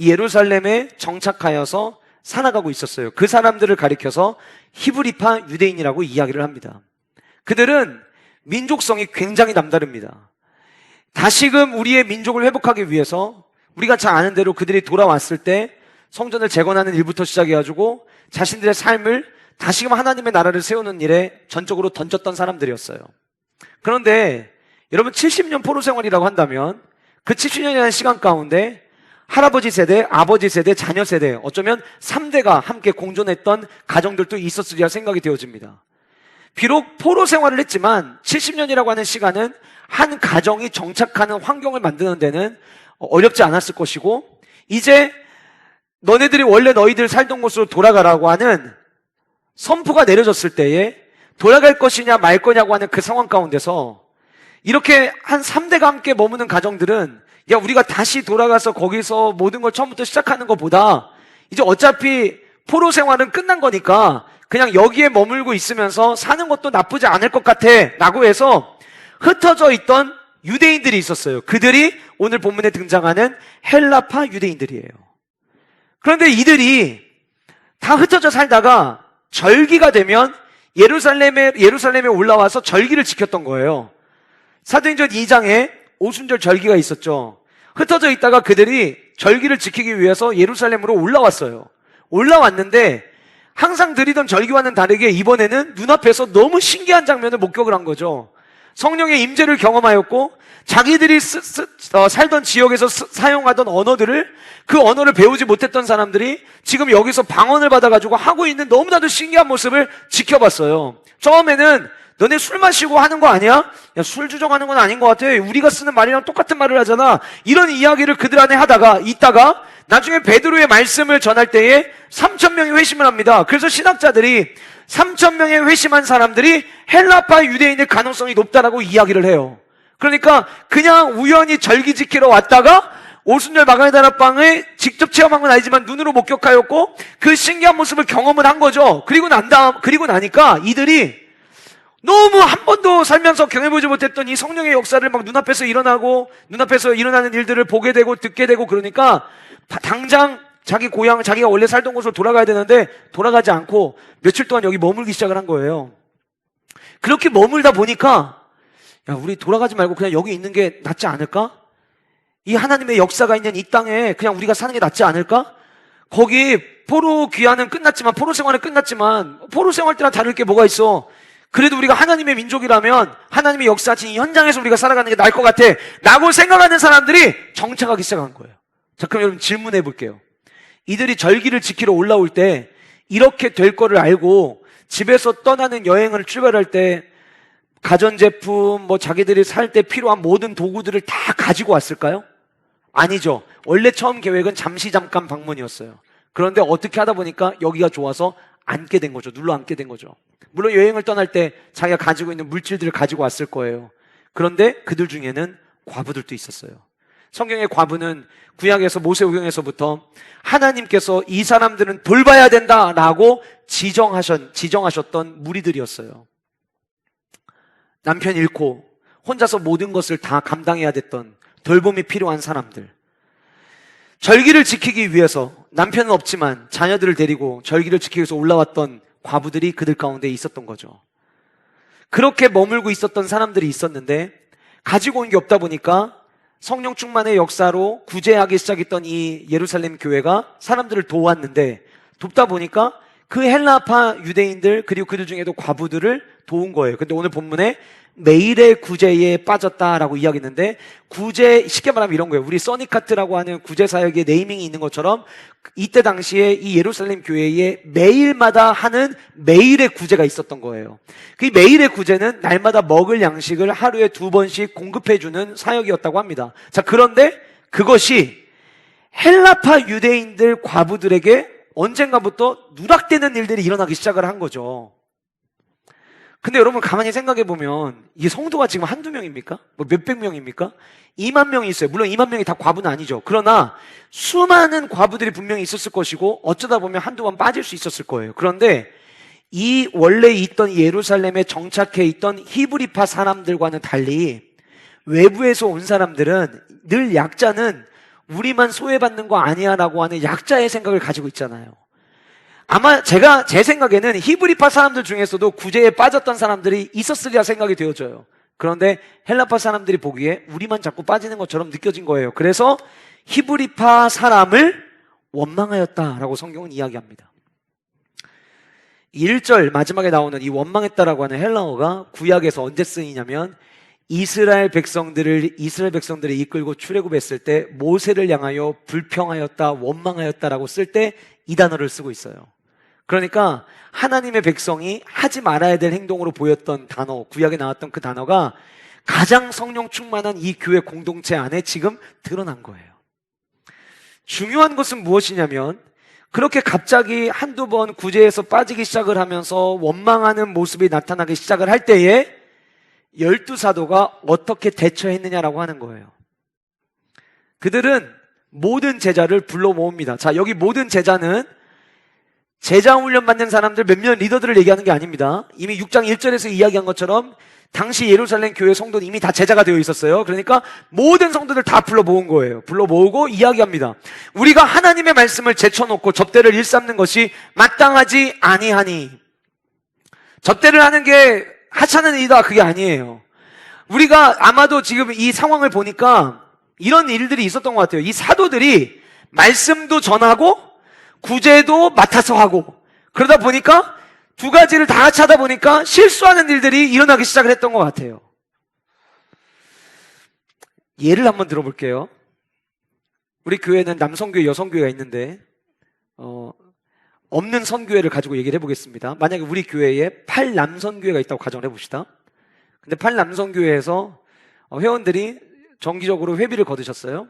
예루살렘에 정착하여서 살아가고 있었어요. 그 사람들을 가리켜서 히브리파 유대인이라고 이야기를 합니다. 그들은 민족성이 굉장히 남다릅니다. 다시금 우리의 민족을 회복하기 위해서 우리가 잘 아는 대로 그들이 돌아왔을 때 성전을 재건하는 일부터 시작해가지고 자신들의 삶을 다시금 하나님의 나라를 세우는 일에 전적으로 던졌던 사람들이었어요. 그런데 여러분 70년 포로 생활이라고 한다면 그 70년이라는 시간 가운데 할아버지 세대, 아버지 세대, 자녀 세대, 어쩌면 3대가 함께 공존했던 가정들도 있었으리라 생각이 되어집니다. 비록 포로 생활을 했지만 70년이라고 하는 시간은 한 가정이 정착하는 환경을 만드는 데는 어렵지 않았을 것이고, 이제 너네들이 원래 너희들 살던 곳으로 돌아가라고 하는 선포가 내려졌을 때에 돌아갈 것이냐 말 거냐고 하는 그 상황 가운데서 이렇게 한 3대가 함께 머무는 가정들은 야, 우리가 다시 돌아가서 거기서 모든 걸 처음부터 시작하는 것보다 이제 어차피 포로 생활은 끝난 거니까 그냥 여기에 머물고 있으면서 사는 것도 나쁘지 않을 것 같아 라고 해서 흩어져 있던 유대인들이 있었어요. 그들이 오늘 본문에 등장하는 헬라파 유대인들이에요. 그런데 이들이 다 흩어져 살다가 절기가 되면 예루살렘에 올라와서 절기를 지켰던 거예요. 사도행전 2장에 오순절 절기가 있었죠. 흩어져 있다가 그들이 절기를 지키기 위해서 예루살렘으로 올라왔어요. 올라왔는데 항상 드리던 절기와는 다르게 이번에는 눈앞에서 너무 신기한 장면을 목격을 한 거죠. 성령의 임재를 경험하였고 자기들이 살던 지역에서 사용하던 언어들을, 그 언어를 배우지 못했던 사람들이 지금 여기서 방언을 받아가지고 하고 있는 너무나도 신기한 모습을 지켜봤어요. 처음에는 너네 술 마시고 하는 거 아니야? 야, 술 주정하는 건 아닌 것 같아. 우리가 쓰는 말이랑 똑같은 말을 하잖아. 이런 이야기를 그들 안에 있다가 나중에 베드로의 말씀을 전할 때에 3,000명이 회심을 합니다. 그래서 신학자들이 3,000명의 회심한 사람들이 헬라파 유대인일 가능성이 높다라고 이야기를 해요. 그러니까 그냥 우연히 절기 지키러 왔다가 오순절 마가네 다락방을 직접 체험한 건 아니지만 눈으로 목격하였고 그 신기한 모습을 경험을 한 거죠. 그리고 나니까 이들이 너무 한 번도 살면서 경험해보지 못했던 이 성령의 역사를 막 눈앞에서 일어나는 일들을 보게 되고 듣게 되고, 그러니까 당장 자기 고향, 자기가 원래 살던 곳으로 돌아가야 되는데 돌아가지 않고 며칠 동안 여기 머물기 시작을 한 거예요. 그렇게 머물다 보니까 야, 우리 돌아가지 말고 그냥 여기 있는 게 낫지 않을까? 이 하나님의 역사가 있는 이 땅에 그냥 우리가 사는 게 낫지 않을까? 거기 포로 귀환은 끝났지만, 포로 생활은 끝났지만 포로 생활 때랑 다를 게 뭐가 있어? 그래도 우리가 하나님의 민족이라면 하나님의 역사하신 이 현장에서 우리가 살아가는 게 나을 것 같아 라고 생각하는 사람들이 정착하기 시작한 거예요. 자, 그럼 여러분 질문해 볼게요. 이들이 절기를 지키러 올라올 때 이렇게 될 거를 알고 집에서 떠나는 여행을 출발할 때 가전제품, 자기들이 살 때 필요한 모든 도구들을 다 가지고 왔을까요? 아니죠. 원래 처음 계획은 잠깐 방문이었어요. 그런데 어떻게 하다 보니까 여기가 좋아서 앉게 된 거죠. 눌러 앉게 된 거죠. 물론 여행을 떠날 때 자기가 가지고 있는 물질들을 가지고 왔을 거예요. 그런데 그들 중에는 과부들도 있었어요. 성경의 과부는 구약에서 모세오경에서부터 하나님께서 이 사람들은 돌봐야 된다라고 지정하셨던 무리들이었어요. 남편 잃고 혼자서 모든 것을 다 감당해야 됐던 돌봄이 필요한 사람들. 절기를 지키기 위해서 남편은 없지만 자녀들을 데리고 절기를 지키기 위해서 올라왔던 과부들이 그들 가운데 있었던 거죠. 그렇게 머물고 있었던 사람들이 있었는데 가지고 온 게 없다 보니까 성령 충만의 역사로 구제하기 시작했던 이 예루살렘 교회가 사람들을 도왔는데 돕다 보니까 그 헬라파 유대인들 그리고 그들 중에도 과부들을 도운 거예요. 근데 오늘 본문에 매일의 구제에 빠졌다라고 이야기했는데 구제 쉽게 말하면 이런 거예요. 우리 써니카트라고 하는 구제 사역의 네이밍이 있는 것처럼 이때 당시에 이 예루살렘 교회에 매일마다 하는 매일의 구제가 있었던 거예요. 그 매일의 구제는 날마다 먹을 양식을 하루에 2번씩 공급해주는 사역이었다고 합니다. 자, 그런데 그것이 헬라파 유대인들 과부들에게 언젠가부터 누락되는 일들이 일어나기 시작을 한 거죠. 근데 여러분 가만히 생각해 보면 이 성도가 지금 한두 명입니까? 뭐 몇백 명입니까? 2만 명이 있어요. 물론 2만 명이 다 과부는 아니죠. 그러나 수많은 과부들이 분명히 있었을 것이고 어쩌다 보면 한두 번 빠질 수 있었을 거예요. 그런데 이 원래 있던 예루살렘에 정착해 있던 히브리파 사람들과는 달리 외부에서 온 사람들은 늘 약자는 우리만 소외받는 거 아니야 라고 하는 약자의 생각을 가지고 있잖아요. 아마 제 생각에는 히브리파 사람들 중에서도 구제에 빠졌던 사람들이 있었으리라 생각이 되어져요. 그런데 헬라파 사람들이 보기에 우리만 자꾸 빠지는 것처럼 느껴진 거예요. 그래서 히브리파 사람을 원망하였다라고 성경은 이야기합니다. 1절 마지막에 나오는 이 원망했다라고 하는 헬라어가 구약에서 언제 쓰이냐면 이스라엘 백성들을 이끌고 출애굽했을 때 모세를 향하여 불평하였다, 원망하였다라고 쓸 때 이 단어를 쓰고 있어요. 그러니까 하나님의 백성이 하지 말아야 될 행동으로 보였던 단어, 구약에 나왔던 그 단어가 가장 성령 충만한 이 교회 공동체 안에 지금 드러난 거예요. 중요한 것은 무엇이냐면 그렇게 갑자기 한두 번 구제에서 빠지기 시작을 하면서 원망하는 모습이 나타나기 시작을 할 때에 12사도가 어떻게 대처했느냐라고 하는 거예요. 그들은 모든 제자를 불러 모읍니다. 자, 여기 모든 제자는 제자 훈련 받는 사람들 몇몇 리더들을 얘기하는 게 아닙니다. 이미 6장 1절에서 이야기한 것처럼 당시 예루살렘 교회 성도는 이미 다 제자가 되어 있었어요. 그러니까 모든 성도들 다 불러 모은 거예요. 불러 모으고 이야기합니다. 우리가 하나님의 말씀을 제쳐놓고 접대를 일삼는 것이 마땅하지 아니하니. 접대를 하는 게 하찮은 일이다, 그게 아니에요. 우리가 아마도 지금 이 상황을 보니까 이런 일들이 있었던 것 같아요. 이 사도들이 말씀도 전하고 구제도 맡아서 하고 그러다 보니까 두 가지를 다 같이 하다 보니까 실수하는 일들이 일어나기 시작을 했던 것 같아요. 예를 한번 들어볼게요. 우리 교회는 남성교회, 여성교회가 있는데 없는 선교회를 가지고 얘기를 해보겠습니다. 만약에 우리 교회에 8남선교회가 있다고 가정을 해봅시다. 근데 8남선교회에서 회원들이 정기적으로 회비를 거두셨어요.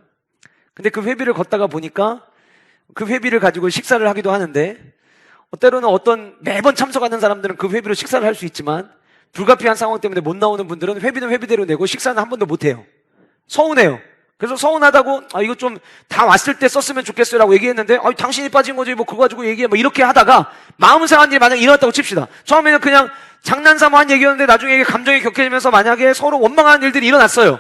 근데 그 회비를 걷다가 보니까 그 회비를 가지고 식사를 하기도 하는데 때로는 매번 참석하는 사람들은 그 회비로 식사를 할 수 있지만 불가피한 상황 때문에 못 나오는 분들은 회비는 회비대로 내고 식사는 한 번도 못 해요. 서운해요. 그래서 서운하다고 이거 좀 다 왔을 때 썼으면 좋겠어요 라고 얘기했는데 당신이 빠진 거지 뭐 그거 가지고 얘기해 뭐 이렇게 하다가 마음 상한 일이 만약에 일어났다고 칩시다. 처음에는 그냥 장난삼아 한 얘기였는데 나중에 이게 감정이 격해지면서 만약에 서로 원망하는 일들이 일어났어요.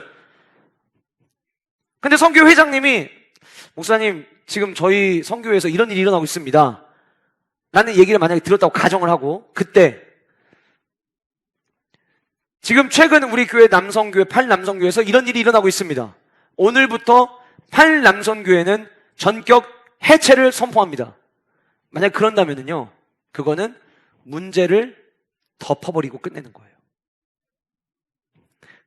근데 선교 회장님이 목사님 지금 저희 선교회에서 이런 일이 일어나고 있습니다 라는 얘기를 만약에 들었다고 가정을 하고 그때 지금 최근 우리 교회 남성교회 8남성교회에서 이런 일이 일어나고 있습니다. 오늘부터 8남성교회는 전격 해체를 선포합니다. 만약 그런다면요 그거는 문제를 덮어버리고 끝내는 거예요.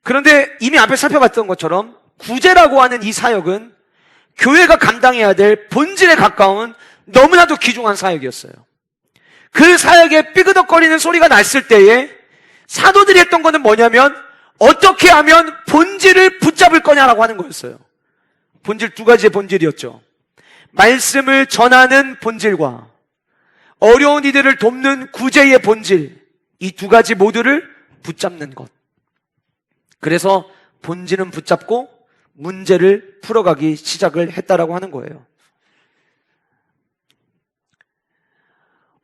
그런데 이미 앞에 살펴봤던 것처럼 구제라고 하는 이 사역은 교회가 감당해야 될 본질에 가까운 너무나도 귀중한 사역이었어요. 그 사역에 삐그덕거리는 소리가 났을 때에 사도들이 했던 거는 뭐냐면 어떻게 하면 본질을 붙잡을 거냐라고 하는 거였어요. 본질 두 가지의 본질이었죠. 말씀을 전하는 본질과 어려운 이들을 돕는 구제의 본질, 이 두 가지 모두를 붙잡는 것. 그래서 본질은 붙잡고 문제를 풀어가기 시작을 했다라고 하는 거예요.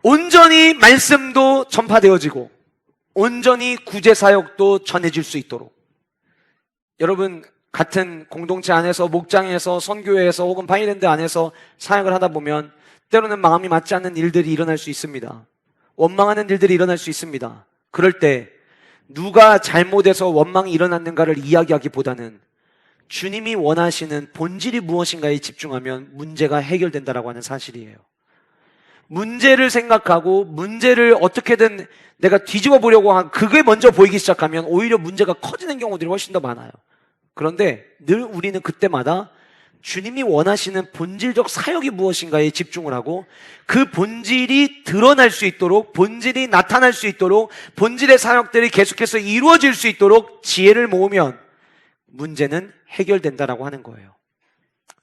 온전히 말씀도 전파되어지고 온전히 구제 사역도 전해질 수 있도록, 여러분 같은 공동체 안에서, 목장에서, 선교회에서 혹은 바이랜드 안에서 사역을 하다 보면 때로는 마음이 맞지 않는 일들이 일어날 수 있습니다. 원망하는 일들이 일어날 수 있습니다. 그럴 때 누가 잘못해서 원망이 일어났는가를 이야기하기보다는 주님이 원하시는 본질이 무엇인가에 집중하면 문제가 해결된다라고 하는 사실이에요. 문제를 생각하고 문제를 어떻게든 내가 뒤집어 보려고 한 그게 먼저 보이기 시작하면 오히려 문제가 커지는 경우들이 훨씬 더 많아요. 그런데 늘 우리는 그때마다 주님이 원하시는 본질적 사역이 무엇인가에 집중을 하고 그 본질이 드러날 수 있도록, 본질이 나타날 수 있도록, 본질의 사역들이 계속해서 이루어질 수 있도록 지혜를 모으면 문제는 해결된다라고 하는 거예요.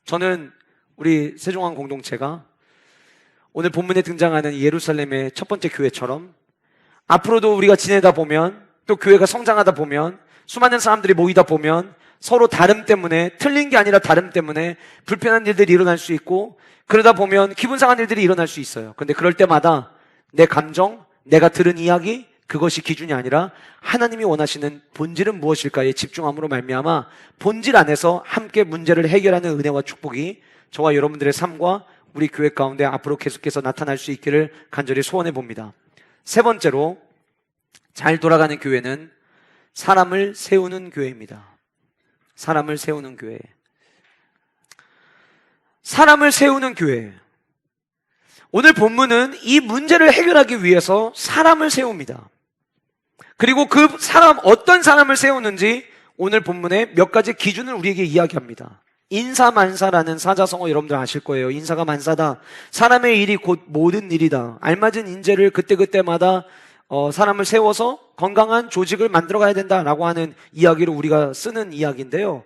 저는 우리 세종항 공동체가 오늘 본문에 등장하는 예루살렘의 첫 번째 교회처럼 앞으로도 우리가 지내다 보면, 또 교회가 성장하다 보면, 수많은 사람들이 모이다 보면 서로 다름 때문에, 틀린 게 아니라 다름 때문에 불편한 일들이 일어날 수 있고, 그러다 보면 기분 상한 일들이 일어날 수 있어요. 근데 그럴 때마다 내 감정, 내가 들은 이야기, 그것이 기준이 아니라 하나님이 원하시는 본질은 무엇일까에 집중함으로 말미암아 본질 안에서 함께 문제를 해결하는 은혜와 축복이 저와 여러분들의 삶과 우리 교회 가운데 앞으로 계속해서 나타날 수 있기를 간절히 소원해 봅니다. 세 번째로, 잘 돌아가는 교회는 사람을 세우는 교회입니다. 사람을 세우는 교회. 사람을 세우는 교회. 오늘 본문은 이 문제를 해결하기 위해서 사람을 세웁니다. 그리고 그 사람, 어떤 사람을 세우는지 오늘 본문에 몇 가지 기준을 우리에게 이야기합니다. 인사만사라는 사자성어 여러분들 아실 거예요. 인사가 만사다. 사람의 일이 곧 모든 일이다. 알맞은 인재를 그때그때마다 사람을 세워서 건강한 조직을 만들어 가야 된다라고 하는 이야기를 우리가 쓰는 이야기인데요.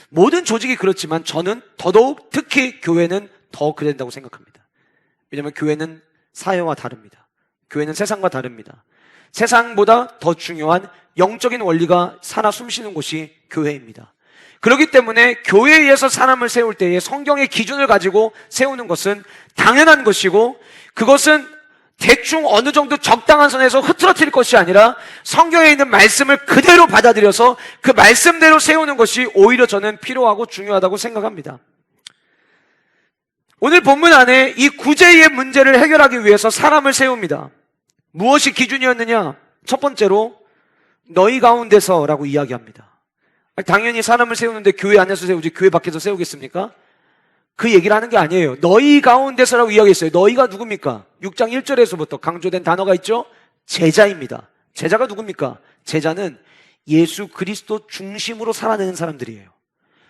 모든 조직이 그렇지만 저는 더더욱 특히 교회는 더 그래야 된다고 생각합니다. 왜냐하면 교회는 사회와 다릅니다. 교회는 세상과 다릅니다. 세상보다 더 중요한 영적인 원리가 살아 숨쉬는 곳이 교회입니다. 그렇기 때문에 교회에서 사람을 세울 때에 성경의 기준을 가지고 세우는 것은 당연한 것이고, 그것은 대충 어느 정도 적당한 선에서 흐트러뜨릴 것이 아니라 성경에 있는 말씀을 그대로 받아들여서 그 말씀대로 세우는 것이 오히려 저는 필요하고 중요하다고 생각합니다. 오늘 본문 안에 이 구제의 문제를 해결하기 위해서 사람을 세웁니다. 무엇이 기준이었느냐? 첫 번째로 너희 가운데서라고 이야기합니다. 당연히 사람을 세우는데 교회 안에서 세우지 교회 밖에서 세우겠습니까? 그 얘기를 하는 게 아니에요. 너희 가운데서라고 이야기했어요. 너희가 누굽니까? 6장 1절에서부터 강조된 단어가 있죠? 제자입니다. 제자가 누굽니까? 제자는 예수 그리스도 중심으로 살아내는 사람들이에요.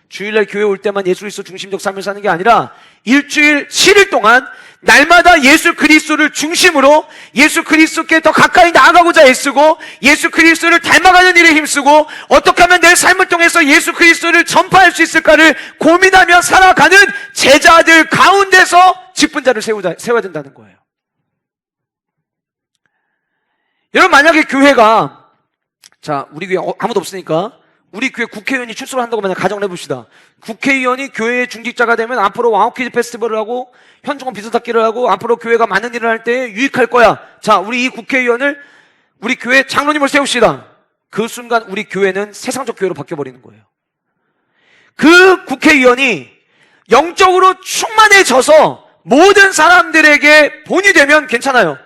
주일날 교회 올 때만 예수 그리스도 중심적 삶을 사는 게 아니라 일주일 7일 동안 날마다 예수 그리스도를 중심으로 예수 그리스도께 더 가까이 나아가고자 애쓰고 예수 그리스도를 닮아가는 일에 힘쓰고 어떻게 하면 내 삶을 통해서 예수 그리스도를 전파할 수 있을까를 고민하며 살아가는 제자들 가운데서 직분자를 세워야 된다는 거예요. 여러분, 만약에 교회가, 자, 우리 교회 아무도 없으니까 우리 교회 국회의원이 출소를 한다고 만약 가정을 해봅시다. 국회의원이 교회의 중직자가 되면 앞으로 왕호퀴즈 페스티벌을 하고 현종원 비서닦기를 하고 앞으로 교회가 많은 일을 할 때 유익할 거야. 자, 우리 이 국회의원을 우리 교회 장로님을 세웁시다. 그 순간 우리 교회는 세상적 교회로 바뀌어버리는 거예요. 그 국회의원이 영적으로 충만해져서 모든 사람들에게 본이 되면 괜찮아요.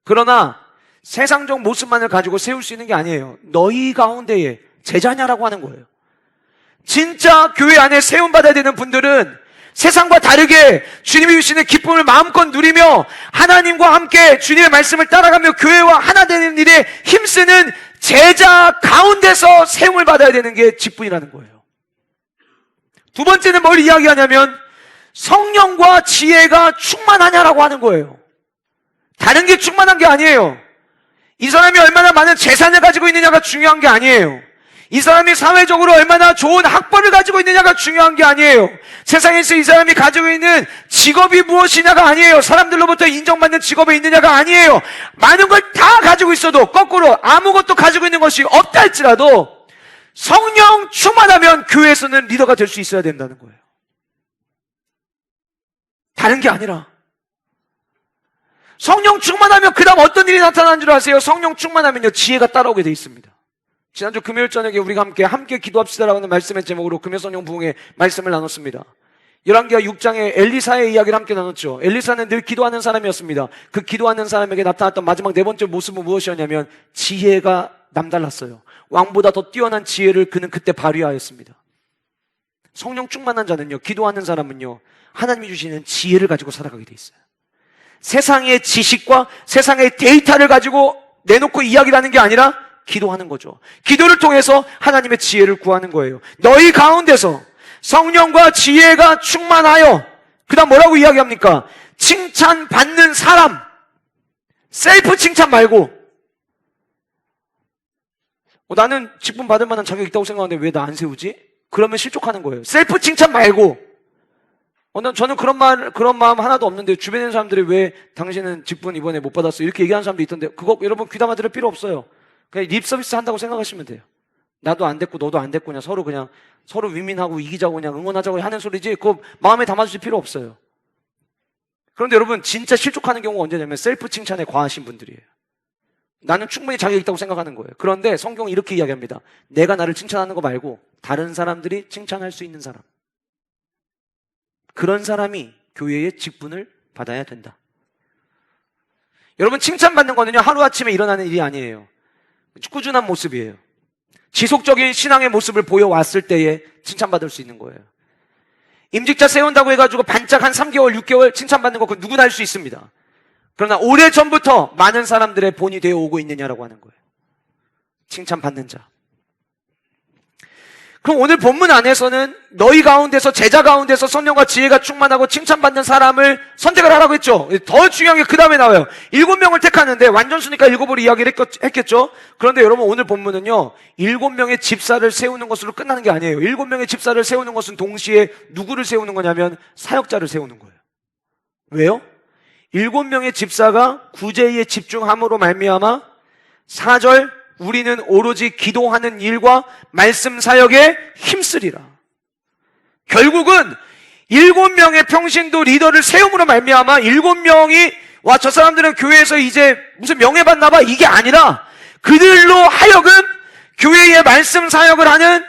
그러나 세상적 모습만을 가지고 세울 수 있는 게 아니에요. 너희 가운데에 제자냐라고 하는 거예요. 진짜 교회 안에 세움받아야 되는 분들은 세상과 다르게 주님이 주시는 기쁨을 마음껏 누리며 하나님과 함께 주님의 말씀을 따라가며 교회와 하나 되는 일에 힘쓰는 제자 가운데서 세움을 받아야 되는 게 직분이라는 거예요. 두 번째는 뭘 이야기하냐면 성령과 지혜가 충만하냐라고 하는 거예요. 다른 게 충만한 게 아니에요. 이 사람이 얼마나 많은 재산을 가지고 있느냐가 중요한 게 아니에요. 이 사람이 사회적으로 얼마나 좋은 학벌을 가지고 있느냐가 중요한 게 아니에요. 세상에서 이 사람이 가지고 있는 직업이 무엇이냐가 아니에요. 사람들로부터 인정받는 직업이 있느냐가 아니에요. 많은 걸 다 가지고 있어도 거꾸로 아무것도 가지고 있는 것이 없다 할지라도 성령 충만하면 교회에서는 리더가 될 수 있어야 된다는 거예요. 다른 게 아니라 성령 충만하면 그 다음 어떤 일이 나타나는 줄 아세요? 성령 충만하면요 지혜가 따라오게 돼 있습니다. 지난주 금요일 저녁에 우리가 함께 기도합시다라고 하는 말씀의 제목으로 금요성령 부흥의 말씀을 나눴습니다. 열왕기하 6장에 엘리사의 이야기를 함께 나눴죠. 엘리사는 늘 기도하는 사람이었습니다. 그 기도하는 사람에게 나타났던 마지막 네 번째 모습은 무엇이었냐면 지혜가 남달랐어요. 왕보다 더 뛰어난 지혜를 그는 그때 발휘하였습니다. 성령 충만한 자는요, 기도하는 사람은요, 하나님이 주시는 지혜를 가지고 살아가게 돼 있어요. 세상의 지식과 세상의 데이터를 가지고 내놓고 이야기를 하는 게 아니라 기도하는 거죠. 기도를 통해서 하나님의 지혜를 구하는 거예요. 너희 가운데서 성령과 지혜가 충만하여, 그 다음 뭐라고 이야기합니까? 칭찬받는 사람. 셀프 칭찬 말고, 나는 직분 받을 만한 자격이 있다고 생각하는데 왜 나 안 세우지? 그러면 실족하는 거예요. 셀프 칭찬 말고, 저는 그런 마음 하나도 없는데 주변에 있는 사람들이 왜 당신은 직분 이번에 못 받았어? 이렇게 얘기하는 사람도 있던데, 그거 여러분 귀담아 들을 필요 없어요. 그냥 립 서비스 한다고 생각하시면 돼요. 나도 안 됐고 너도 안 됐고 그냥 서로 윈윈하고 이기자고 그냥 응원하자고 하는 소리지, 그거 마음에 담아주실 필요 없어요. 그런데 여러분 진짜 실족하는 경우가 언제냐면 셀프 칭찬에 과하신 분들이에요. 나는 충분히 자격이 있다고 생각하는 거예요. 그런데 성경은 이렇게 이야기합니다. 내가 나를 칭찬하는 거 말고 다른 사람들이 칭찬할 수 있는 사람, 그런 사람이 교회의 직분을 받아야 된다. 여러분 칭찬받는 거는요 하루아침에 일어나는 일이 아니에요. 꾸준한 모습이에요. 지속적인 신앙의 모습을 보여왔을 때에 칭찬받을 수 있는 거예요. 임직자 세운다고 해가지고 반짝 한 3개월, 6개월 칭찬받는 거 그건 누구나 할 수 있습니다. 그러나 오래전부터 많은 사람들의 본이 되어 오고 있느냐라고 하는 거예요. 칭찬받는 자. 그럼 오늘 본문 안에서는 너희 가운데서, 제자 가운데서 성령과 지혜가 충만하고 칭찬받는 사람을 선택을 하라고 했죠. 더 중요한 게 그 다음에 나와요. 7명을 택하는데 완전수니까 7을 이야기를 했겠죠. 그런데 여러분 오늘 본문은요 7명의 집사를 세우는 것으로 끝나는 게 아니에요. 7명의 집사를 세우는 것은 동시에 누구를 세우는 거냐면 사역자를 세우는 거예요. 왜요? 7명의 집사가 구제에 집중함으로 말미암아 4절 우리는 오로지 기도하는 일과 말씀 사역에 힘쓰리라. 결국은 7명의 평신도 리더를 세움으로 말미암아 7명이 와 저 사람들은 교회에서 이제 무슨 명예받나 봐, 이게 아니라 그들로 하여금 교회의 말씀 사역을 하는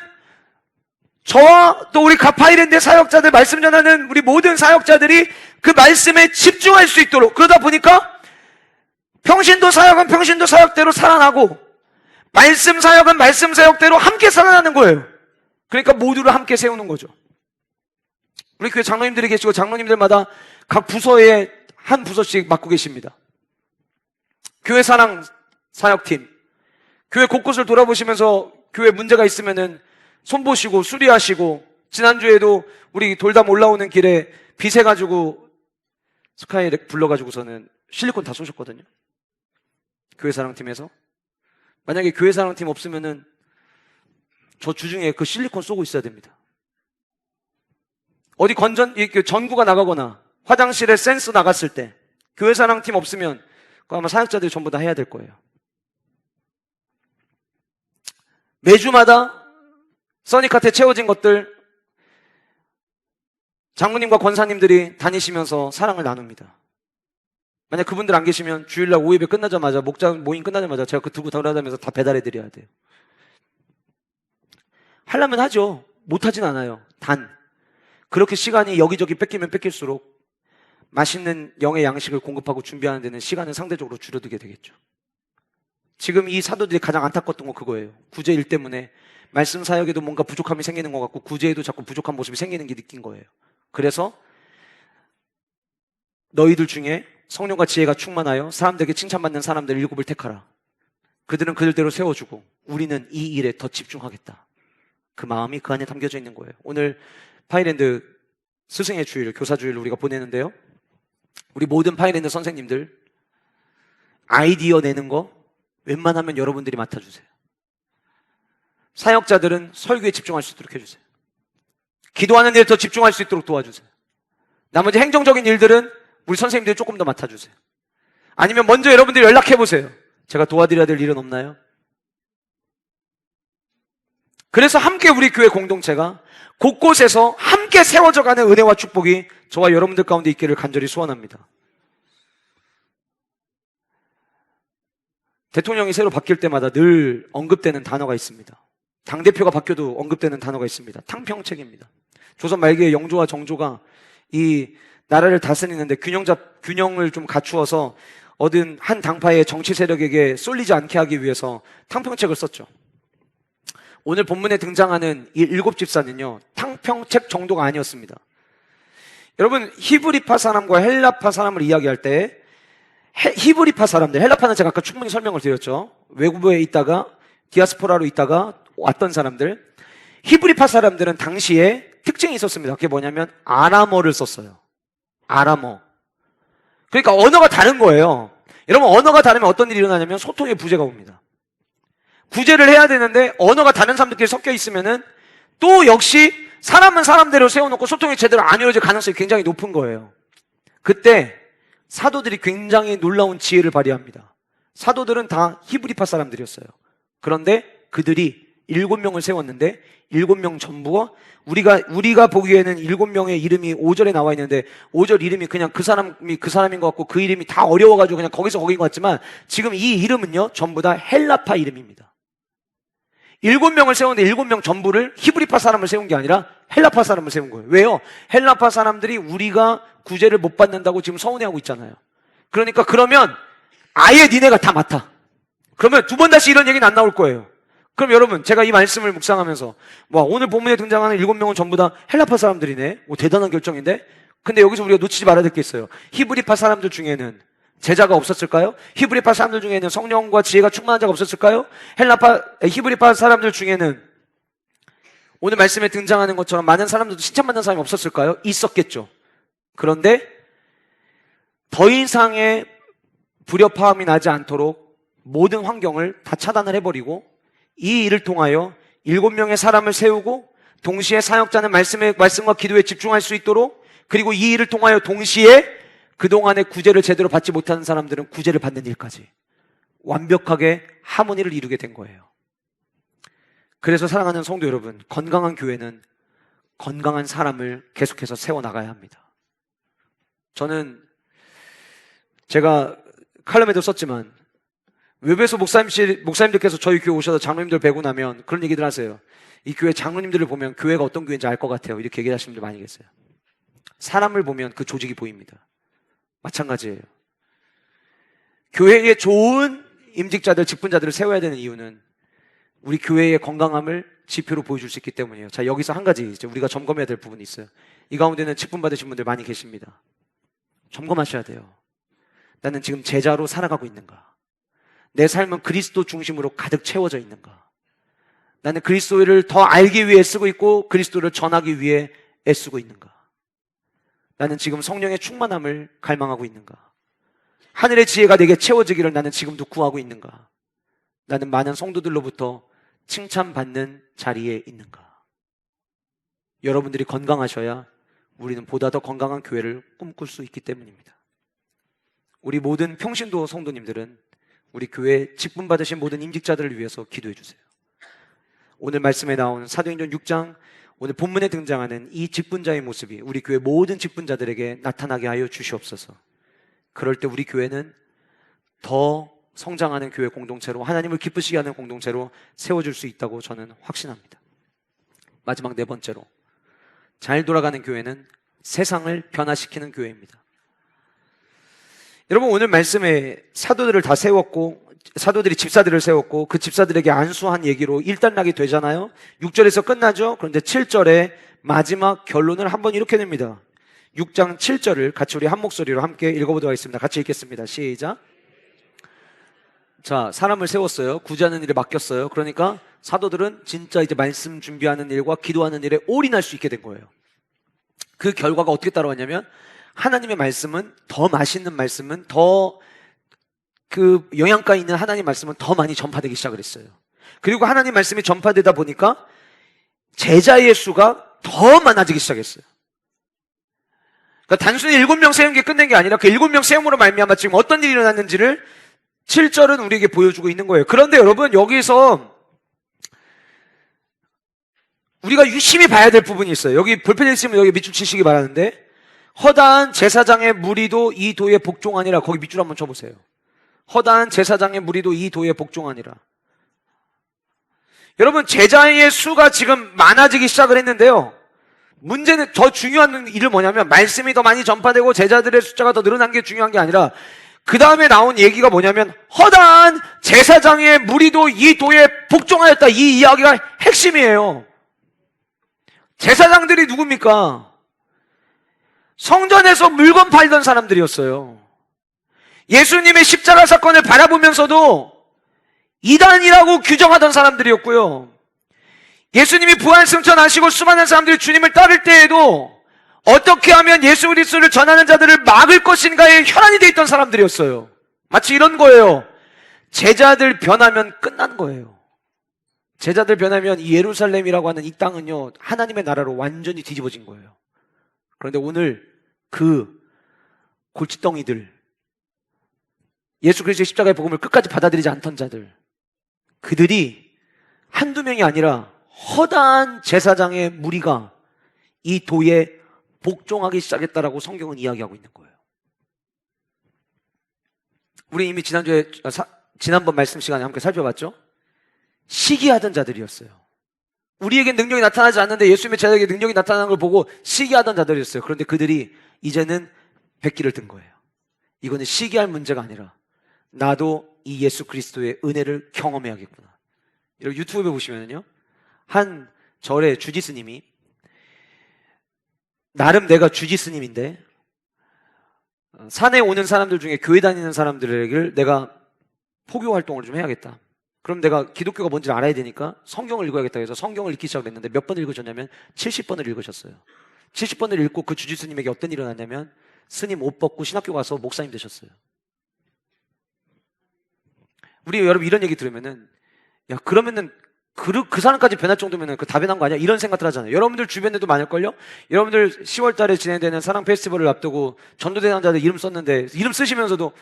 저와 또 우리 가파이랜드 사역자들, 말씀 전하는 우리 모든 사역자들이 그 말씀에 집중할 수 있도록, 그러다 보니까 평신도 사역은 평신도 사역대로 살아나고 말씀 사역은 말씀 사역대로 함께 살아나는 거예요. 그러니까 모두를 함께 세우는 거죠. 우리 교회 장로님들이 계시고 장로님들마다 각 부서에 한 부서씩 맡고 계십니다. 교회 사랑 사역팀, 교회 곳곳을 돌아보시면서 교회 문제가 있으면은 손보시고 수리하시고, 지난주에도 우리 돌담 올라오는 길에 빗해가지고 스카이렉 불러가지고서는 실리콘 다 쏘셨거든요. 교회 사랑팀에서. 만약에 교회 사랑팀 없으면은 저 주중에 그 실리콘 쏘고 있어야 됩니다. 어디 전구가 나가거나 화장실에 센스 나갔을 때 교회 사랑팀 없으면 그거 아마 사역자들이 전부 다 해야 될 거예요. 매주마다 써니카트에 채워진 것들 장로님과 권사님들이 다니시면서 사랑을 나눕니다. 만약 그분들 안 계시면 주일날 오예배 끝나자마자, 목장 모임 끝나자마자 제가 그 두고 돌아다니면서 다 배달해 드려야 돼요. 하려면 하죠. 못하진 않아요. 단 그렇게 시간이 여기저기 뺏기면 뺏길수록 맛있는 영의 양식을 공급하고 준비하는 데는 시간은 상대적으로 줄어들게 되겠죠. 지금 이 사도들이 가장 안타까웠던 건 그거예요. 구제 일 때문에 말씀 사역에도 뭔가 부족함이 생기는 것 같고 구제에도 자꾸 부족한 모습이 생기는 게 느낀 거예요. 그래서 너희들 중에 성령과 지혜가 충만하여 사람들에게 칭찬받는 사람들 7을 택하라. 그들은 그들대로 세워주고 우리는 이 일에 더 집중하겠다. 그 마음이 그 안에 담겨져 있는 거예요. 오늘 파이랜드 스승의 주일, 교사 주일을 우리가 보내는데요, 우리 모든 파이랜드 선생님들 아이디어 내는 거 웬만하면 여러분들이 맡아주세요. 사역자들은 설교에 집중할 수 있도록 해주세요. 기도하는 일에 더 집중할 수 있도록 도와주세요. 나머지 행정적인 일들은 우리 선생님들이 조금 더 맡아주세요. 아니면 먼저 여러분들이 연락해보세요. 제가 도와드려야 될 일은 없나요? 그래서 함께 우리 교회 공동체가 곳곳에서 함께 세워져가는 은혜와 축복이 저와 여러분들 가운데 있기를 간절히 소원합니다. 대통령이 새로 바뀔 때마다 늘 언급되는 단어가 있습니다. 당대표가 바뀌어도 언급되는 단어가 있습니다. 탕평책입니다. 조선 말기에 영조와 정조가 이 나라를 다스리는데 균형을 좀 갖추어서 얻은 한 당파의 정치 세력에게 쏠리지 않게 하기 위해서 탕평책을 썼죠. 오늘 본문에 등장하는 이 7집사는요, 탕평책 정도가 아니었습니다. 여러분, 히브리파 사람과 헬라파 사람을 이야기할 때 히브리파 사람들, 헬라파는 제가 아까 충분히 설명을 드렸죠. 외국에 있다가 디아스포라로 있다가 왔던 사람들, 히브리파 사람들은 당시에 특징이 있었습니다. 그게 뭐냐면 아람어를 썼어요. 아람어. 그러니까 언어가 다른 거예요. 여러분, 언어가 다르면 어떤 일이 일어나냐면 소통에 부재가 옵니다. 구제를 해야 되는데 언어가 다른 사람들끼리 섞여 있으면은 또 역시 사람은 사람대로 세워놓고 소통이 제대로 안 이루어질 가능성이 굉장히 높은 거예요. 그때 사도들이 굉장히 놀라운 지혜를 발휘합니다. 사도들은 다 히브리파 사람들이었어요. 그런데 그들이 7명을 세웠는데 7명 전부가 우리가 보기에는 7명의 이름이 5절에 나와 있는데 5절 이름이 그냥 그 사람인 것 같고 그 이름이 다 어려워가지고 그냥 거기서 거긴 것 같지만 지금 이 이름은요 전부 다 헬라파 이름입니다. 7명을 세웠는데 7명 전부를 히브리파 사람을 세운 게 아니라 헬라파 사람을 세운 거예요. 왜요? 헬라파 사람들이 우리가 구제를 못 받는다고 지금 서운해하고 있잖아요. 그러면 아예 니네가 다 맡아. 그러면 두 번 다시 이런 얘기는 안 나올 거예요. 그럼 여러분, 제가 이 말씀을 묵상하면서 와, 오늘 본문에 등장하는 7명은 전부 다 헬라파 사람들이네. 대단한 결정인데? 근데 여기서 우리가 놓치지 말아야 될 게 있어요. 히브리파 사람들 중에는 제자가 없었을까요? 히브리파 사람들 중에는 성령과 지혜가 충만한 자가 없었을까요? 히브리파 사람들 중에는 오늘 말씀에 등장하는 것처럼 많은 사람들도 칭찬받는 사람이 없었을까요? 있었겠죠. 그런데 더 이상의 불협화음이 나지 않도록 모든 환경을 다 차단을 해버리고 이 일을 통하여 7명의 사람을 세우고 동시에 사역자는 말씀과 기도에 집중할 수 있도록, 그리고 이 일을 통하여 동시에 그동안의 구제를 제대로 받지 못하는 사람들은 구제를 받는 일까지 완벽하게 하모니를 이루게 된 거예요. 그래서 사랑하는 성도 여러분, 건강한 교회는 건강한 사람을 계속해서 세워나가야 합니다. 저는 제가 칼럼에도 썼지만 외부에서 목사님들께서 저희 교회 오셔서 장로님들 뵈고 나면 그런 얘기들 하세요. 이 교회 장로님들을 보면 교회가 어떤 교회인지 알 것 같아요. 이렇게 얘기하시는 분들 많이 계세요. 사람을 보면 그 조직이 보입니다. 마찬가지예요. 교회에 좋은 임직자들, 직분자들을 세워야 되는 이유는 우리 교회의 건강함을 지표로 보여줄 수 있기 때문이에요. 자, 여기서 한 가지 이제 우리가 점검해야 될 부분이 있어요. 이 가운데는 직분 받으신 분들 많이 계십니다. 점검하셔야 돼요. 나는 지금 제자로 살아가고 있는가? 내 삶은 그리스도 중심으로 가득 채워져 있는가? 나는 그리스도를 더 알기 위해 쓰고 있고 그리스도를 전하기 위해 애쓰고 있는가? 나는 지금 성령의 충만함을 갈망하고 있는가? 하늘의 지혜가 내게 채워지기를 나는 지금도 구하고 있는가? 나는 많은 성도들로부터 칭찬받는 자리에 있는가? 여러분들이 건강하셔야 우리는 보다 더 건강한 교회를 꿈꿀 수 있기 때문입니다. 우리 모든 평신도 성도님들은 우리 교회 직분 받으신 모든 임직자들을 위해서 기도해 주세요. 오늘 말씀에 나온 사도행전 6장 오늘 본문에 등장하는 이 직분자의 모습이 우리 교회 모든 직분자들에게 나타나게 하여 주시옵소서. 그럴 때 우리 교회는 더 성장하는 교회 공동체로, 하나님을 기쁘시게 하는 공동체로 세워줄 수 있다고 저는 확신합니다. 마지막 4번째로, 잘 돌아가는 교회는 세상을 변화시키는 교회입니다. 여러분, 오늘 말씀에 사도들을 다 세웠고 사도들이 집사들을 세웠고 그 집사들에게 안수한 얘기로 일단락이 되잖아요. 6절에서 끝나죠. 그런데 7절에 마지막 결론을 한번 이렇게 냅니다. 6장 7절을 같이 우리 한 목소리로 함께 읽어보도록 하겠습니다. 같이 읽겠습니다. 시작. 자, 사람을 세웠어요. 구제하는 일에 맡겼어요. 그러니까 사도들은 진짜 이제 말씀 준비하는 일과 기도하는 일에 올인할 수 있게 된 거예요. 그 결과가 어떻게 따라왔냐면 하나님의 말씀은 더 맛있는 말씀은 더 그 영양가 있는 하나님 말씀은 더 많이 전파되기 시작을 했어요. 그리고 하나님 말씀이 전파되다 보니까 제자의 수가 더 많아지기 시작했어요. 그러니까 단순히 7명 세운 게 끝낸 게 아니라 그 7명 세움으로 말미암아 지금 어떤 일이 일어났는지를 7절은 우리에게 보여주고 있는 거예요. 그런데 여러분, 여기서 우리가 유심히 봐야 될 부분이 있어요. 여기 볼펜에 있으면 여기 밑줄 치시기 바라는데, 허다한 제사장의 무리도 이 도에 복종하니라. 거기 밑줄 한번 쳐보세요. 허다한 제사장의 무리도 이 도에 복종하니라. 여러분, 제자의 수가 지금 많아지기 시작을 했는데요, 문제는, 더 중요한 일은 뭐냐면 말씀이 더 많이 전파되고 제자들의 숫자가 더 늘어난 게 중요한 게 아니라 그 다음에 나온 얘기가 뭐냐면 허다한 제사장의 무리도 이 도에 복종하였다. 이 이야기가 핵심이에요. 제사장들이 누굽니까? 성전에서 물건 팔던 사람들이었어요. 예수님의 십자가 사건을 바라보면서도 이단이라고 규정하던 사람들이었고요. 예수님이 부활 승천하시고 수많은 사람들이 주님을 따를 때에도 어떻게 하면 예수 그리스도를 전하는 자들을 막을 것인가에 혈안이 돼 있던 사람들이었어요. 마치 이런 거예요. 제자들 변하면 끝난 거예요. 제자들 변하면 이 예루살렘이라고 하는 이 땅은요, 하나님의 나라로 완전히 뒤집어진 거예요. 그런데 오늘 그 골칫덩이들, 예수 그리스도의 십자가의 복음을 끝까지 받아들이지 않던 자들, 그들이 한두 명이 아니라 허다한 제사장의 무리가 이 도에 복종하기 시작했다라고 성경은 이야기하고 있는 거예요. 우리 이미 지난번 말씀 시간에 함께 살펴봤죠? 시기하던 자들이었어요. 우리에겐 능력이 나타나지 않는데 예수님의 제자에게 능력이 나타나는 걸 보고 시기하던 자들이었어요. 그런데 그들이 이제는 백기를 든 거예요. 이거는 시기할 문제가 아니라 나도 이 예수 그리스도의 은혜를 경험해야겠구나. 여러분, 유튜브에 보시면요, 한 절의 주지스님이, 나름 내가 주지스님인데 산에 오는 사람들 중에 교회 다니는 사람들에게 내가 포교 활동을 좀 해야겠다. 그럼 내가 기독교가 뭔지 알아야 되니까 성경을 읽어야겠다 해서 성경을 읽기 시작했는데 몇 번을 읽으셨냐면 70번을 읽으셨어요. 70번을 읽고 그 주지스님에게 어떤 일이 일어났냐면 스님 옷 벗고 신학교 가서 목사님 되셨어요. 우리 여러분 이런 얘기 들으면은, 야, 그러면은 그 사람까지 변할 정도면은 그 다 변한 거 아니야? 이런 생각들 하잖아요. 여러분들 주변에도 많을걸요? 여러분들 10월 달에 진행되는 사랑 페스티벌을 앞두고 전도대상자들 이름 썼는데, 이름 쓰면서도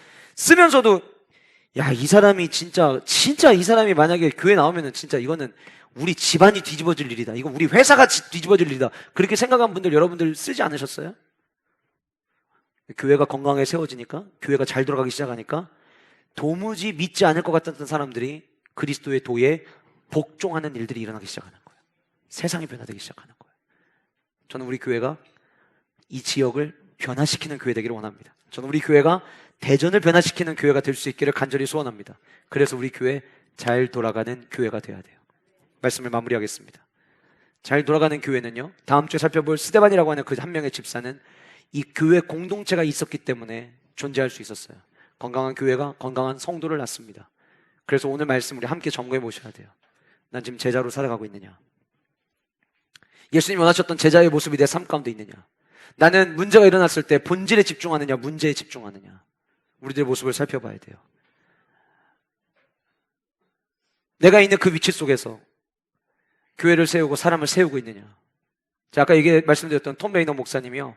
야, 이 사람이 진짜 이 사람이 만약에 교회 나오면은 진짜 이거는 우리 집안이 뒤집어질 일이다. 이거 우리 회사가 뒤집어질 일이다. 그렇게 생각한 분들 여러분들 쓰지 않으셨어요? 교회가 건강하게 세워지니까, 교회가 잘 돌아가기 시작하니까 도무지 믿지 않을 것 같았던 사람들이 그리스도의 도에 복종하는 일들이 일어나기 시작하는 거예요. 세상이 변화되기 시작하는 거예요. 저는 우리 교회가 이 지역을 변화시키는 교회 되기를 원합니다. 저는 우리 교회가 대전을 변화시키는 교회가 될 수 있기를 간절히 소원합니다. 그래서 우리 교회 잘 돌아가는 교회가 돼야 돼요. 말씀을 마무리하겠습니다. 잘 돌아가는 교회는요, 다음 주에 살펴볼 스데반이라고 하는 그 한 명의 집사는 이 교회 공동체가 있었기 때문에 존재할 수 있었어요. 건강한 교회가 건강한 성도를 낳습니다. 그래서 오늘 말씀 우리 함께 점검해 보셔야 돼요. 난 지금 제자로 살아가고 있느냐? 예수님이 원하셨던 제자의 모습이 내 삶 가운데 있느냐? 나는 문제가 일어났을 때 본질에 집중하느냐, 문제에 집중하느냐? 우리들의 모습을 살펴봐야 돼요. 내가 있는 그 위치 속에서 교회를 세우고 사람을 세우고 있느냐? 자, 아까 말씀드렸던 톰 베이너 목사님이요,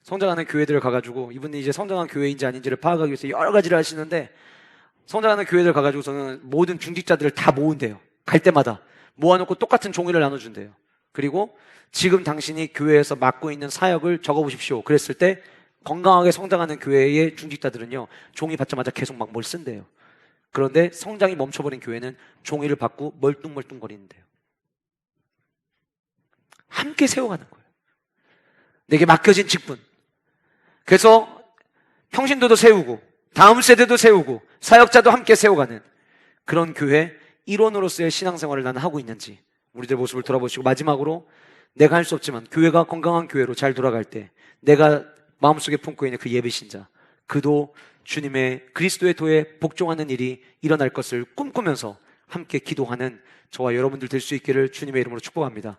성장하는 교회들을 가가지고, 이분이 이제 성장한 교회인지 아닌지를 파악하기 위해서 여러 가지를 하시는데, 성장하는 교회들 가가지고서는 모든 중직자들을 다 모은대요. 갈 때마다 모아놓고 똑같은 종이를 나눠준대요. 그리고 지금 당신이 교회에서 맡고 있는 사역을 적어보십시오. 그랬을 때 건강하게 성장하는 교회의 중직자들은요, 종이 받자마자 계속 막 뭘 쓴대요. 그런데 성장이 멈춰버린 교회는 종이를 받고 멀뚱멀뚱거리는데요. 함께 세워가는 거예요. 내게 맡겨진 직분. 그래서 평신도도 세우고 다음 세대도 세우고 사역자도 함께 세워가는 그런 교회 일원으로서의 신앙생활을 나는 하고 있는지 우리들 모습을 돌아보시고, 마지막으로 내가 할 수 없지만 교회가 건강한 교회로 잘 돌아갈 때 내가 마음속에 품고 있는 그 예비신자, 그도 주님의 그리스도의 도에 복종하는 일이 일어날 것을 꿈꾸면서 함께 기도하는 저와 여러분들 될 수 있기를 주님의 이름으로 축복합니다.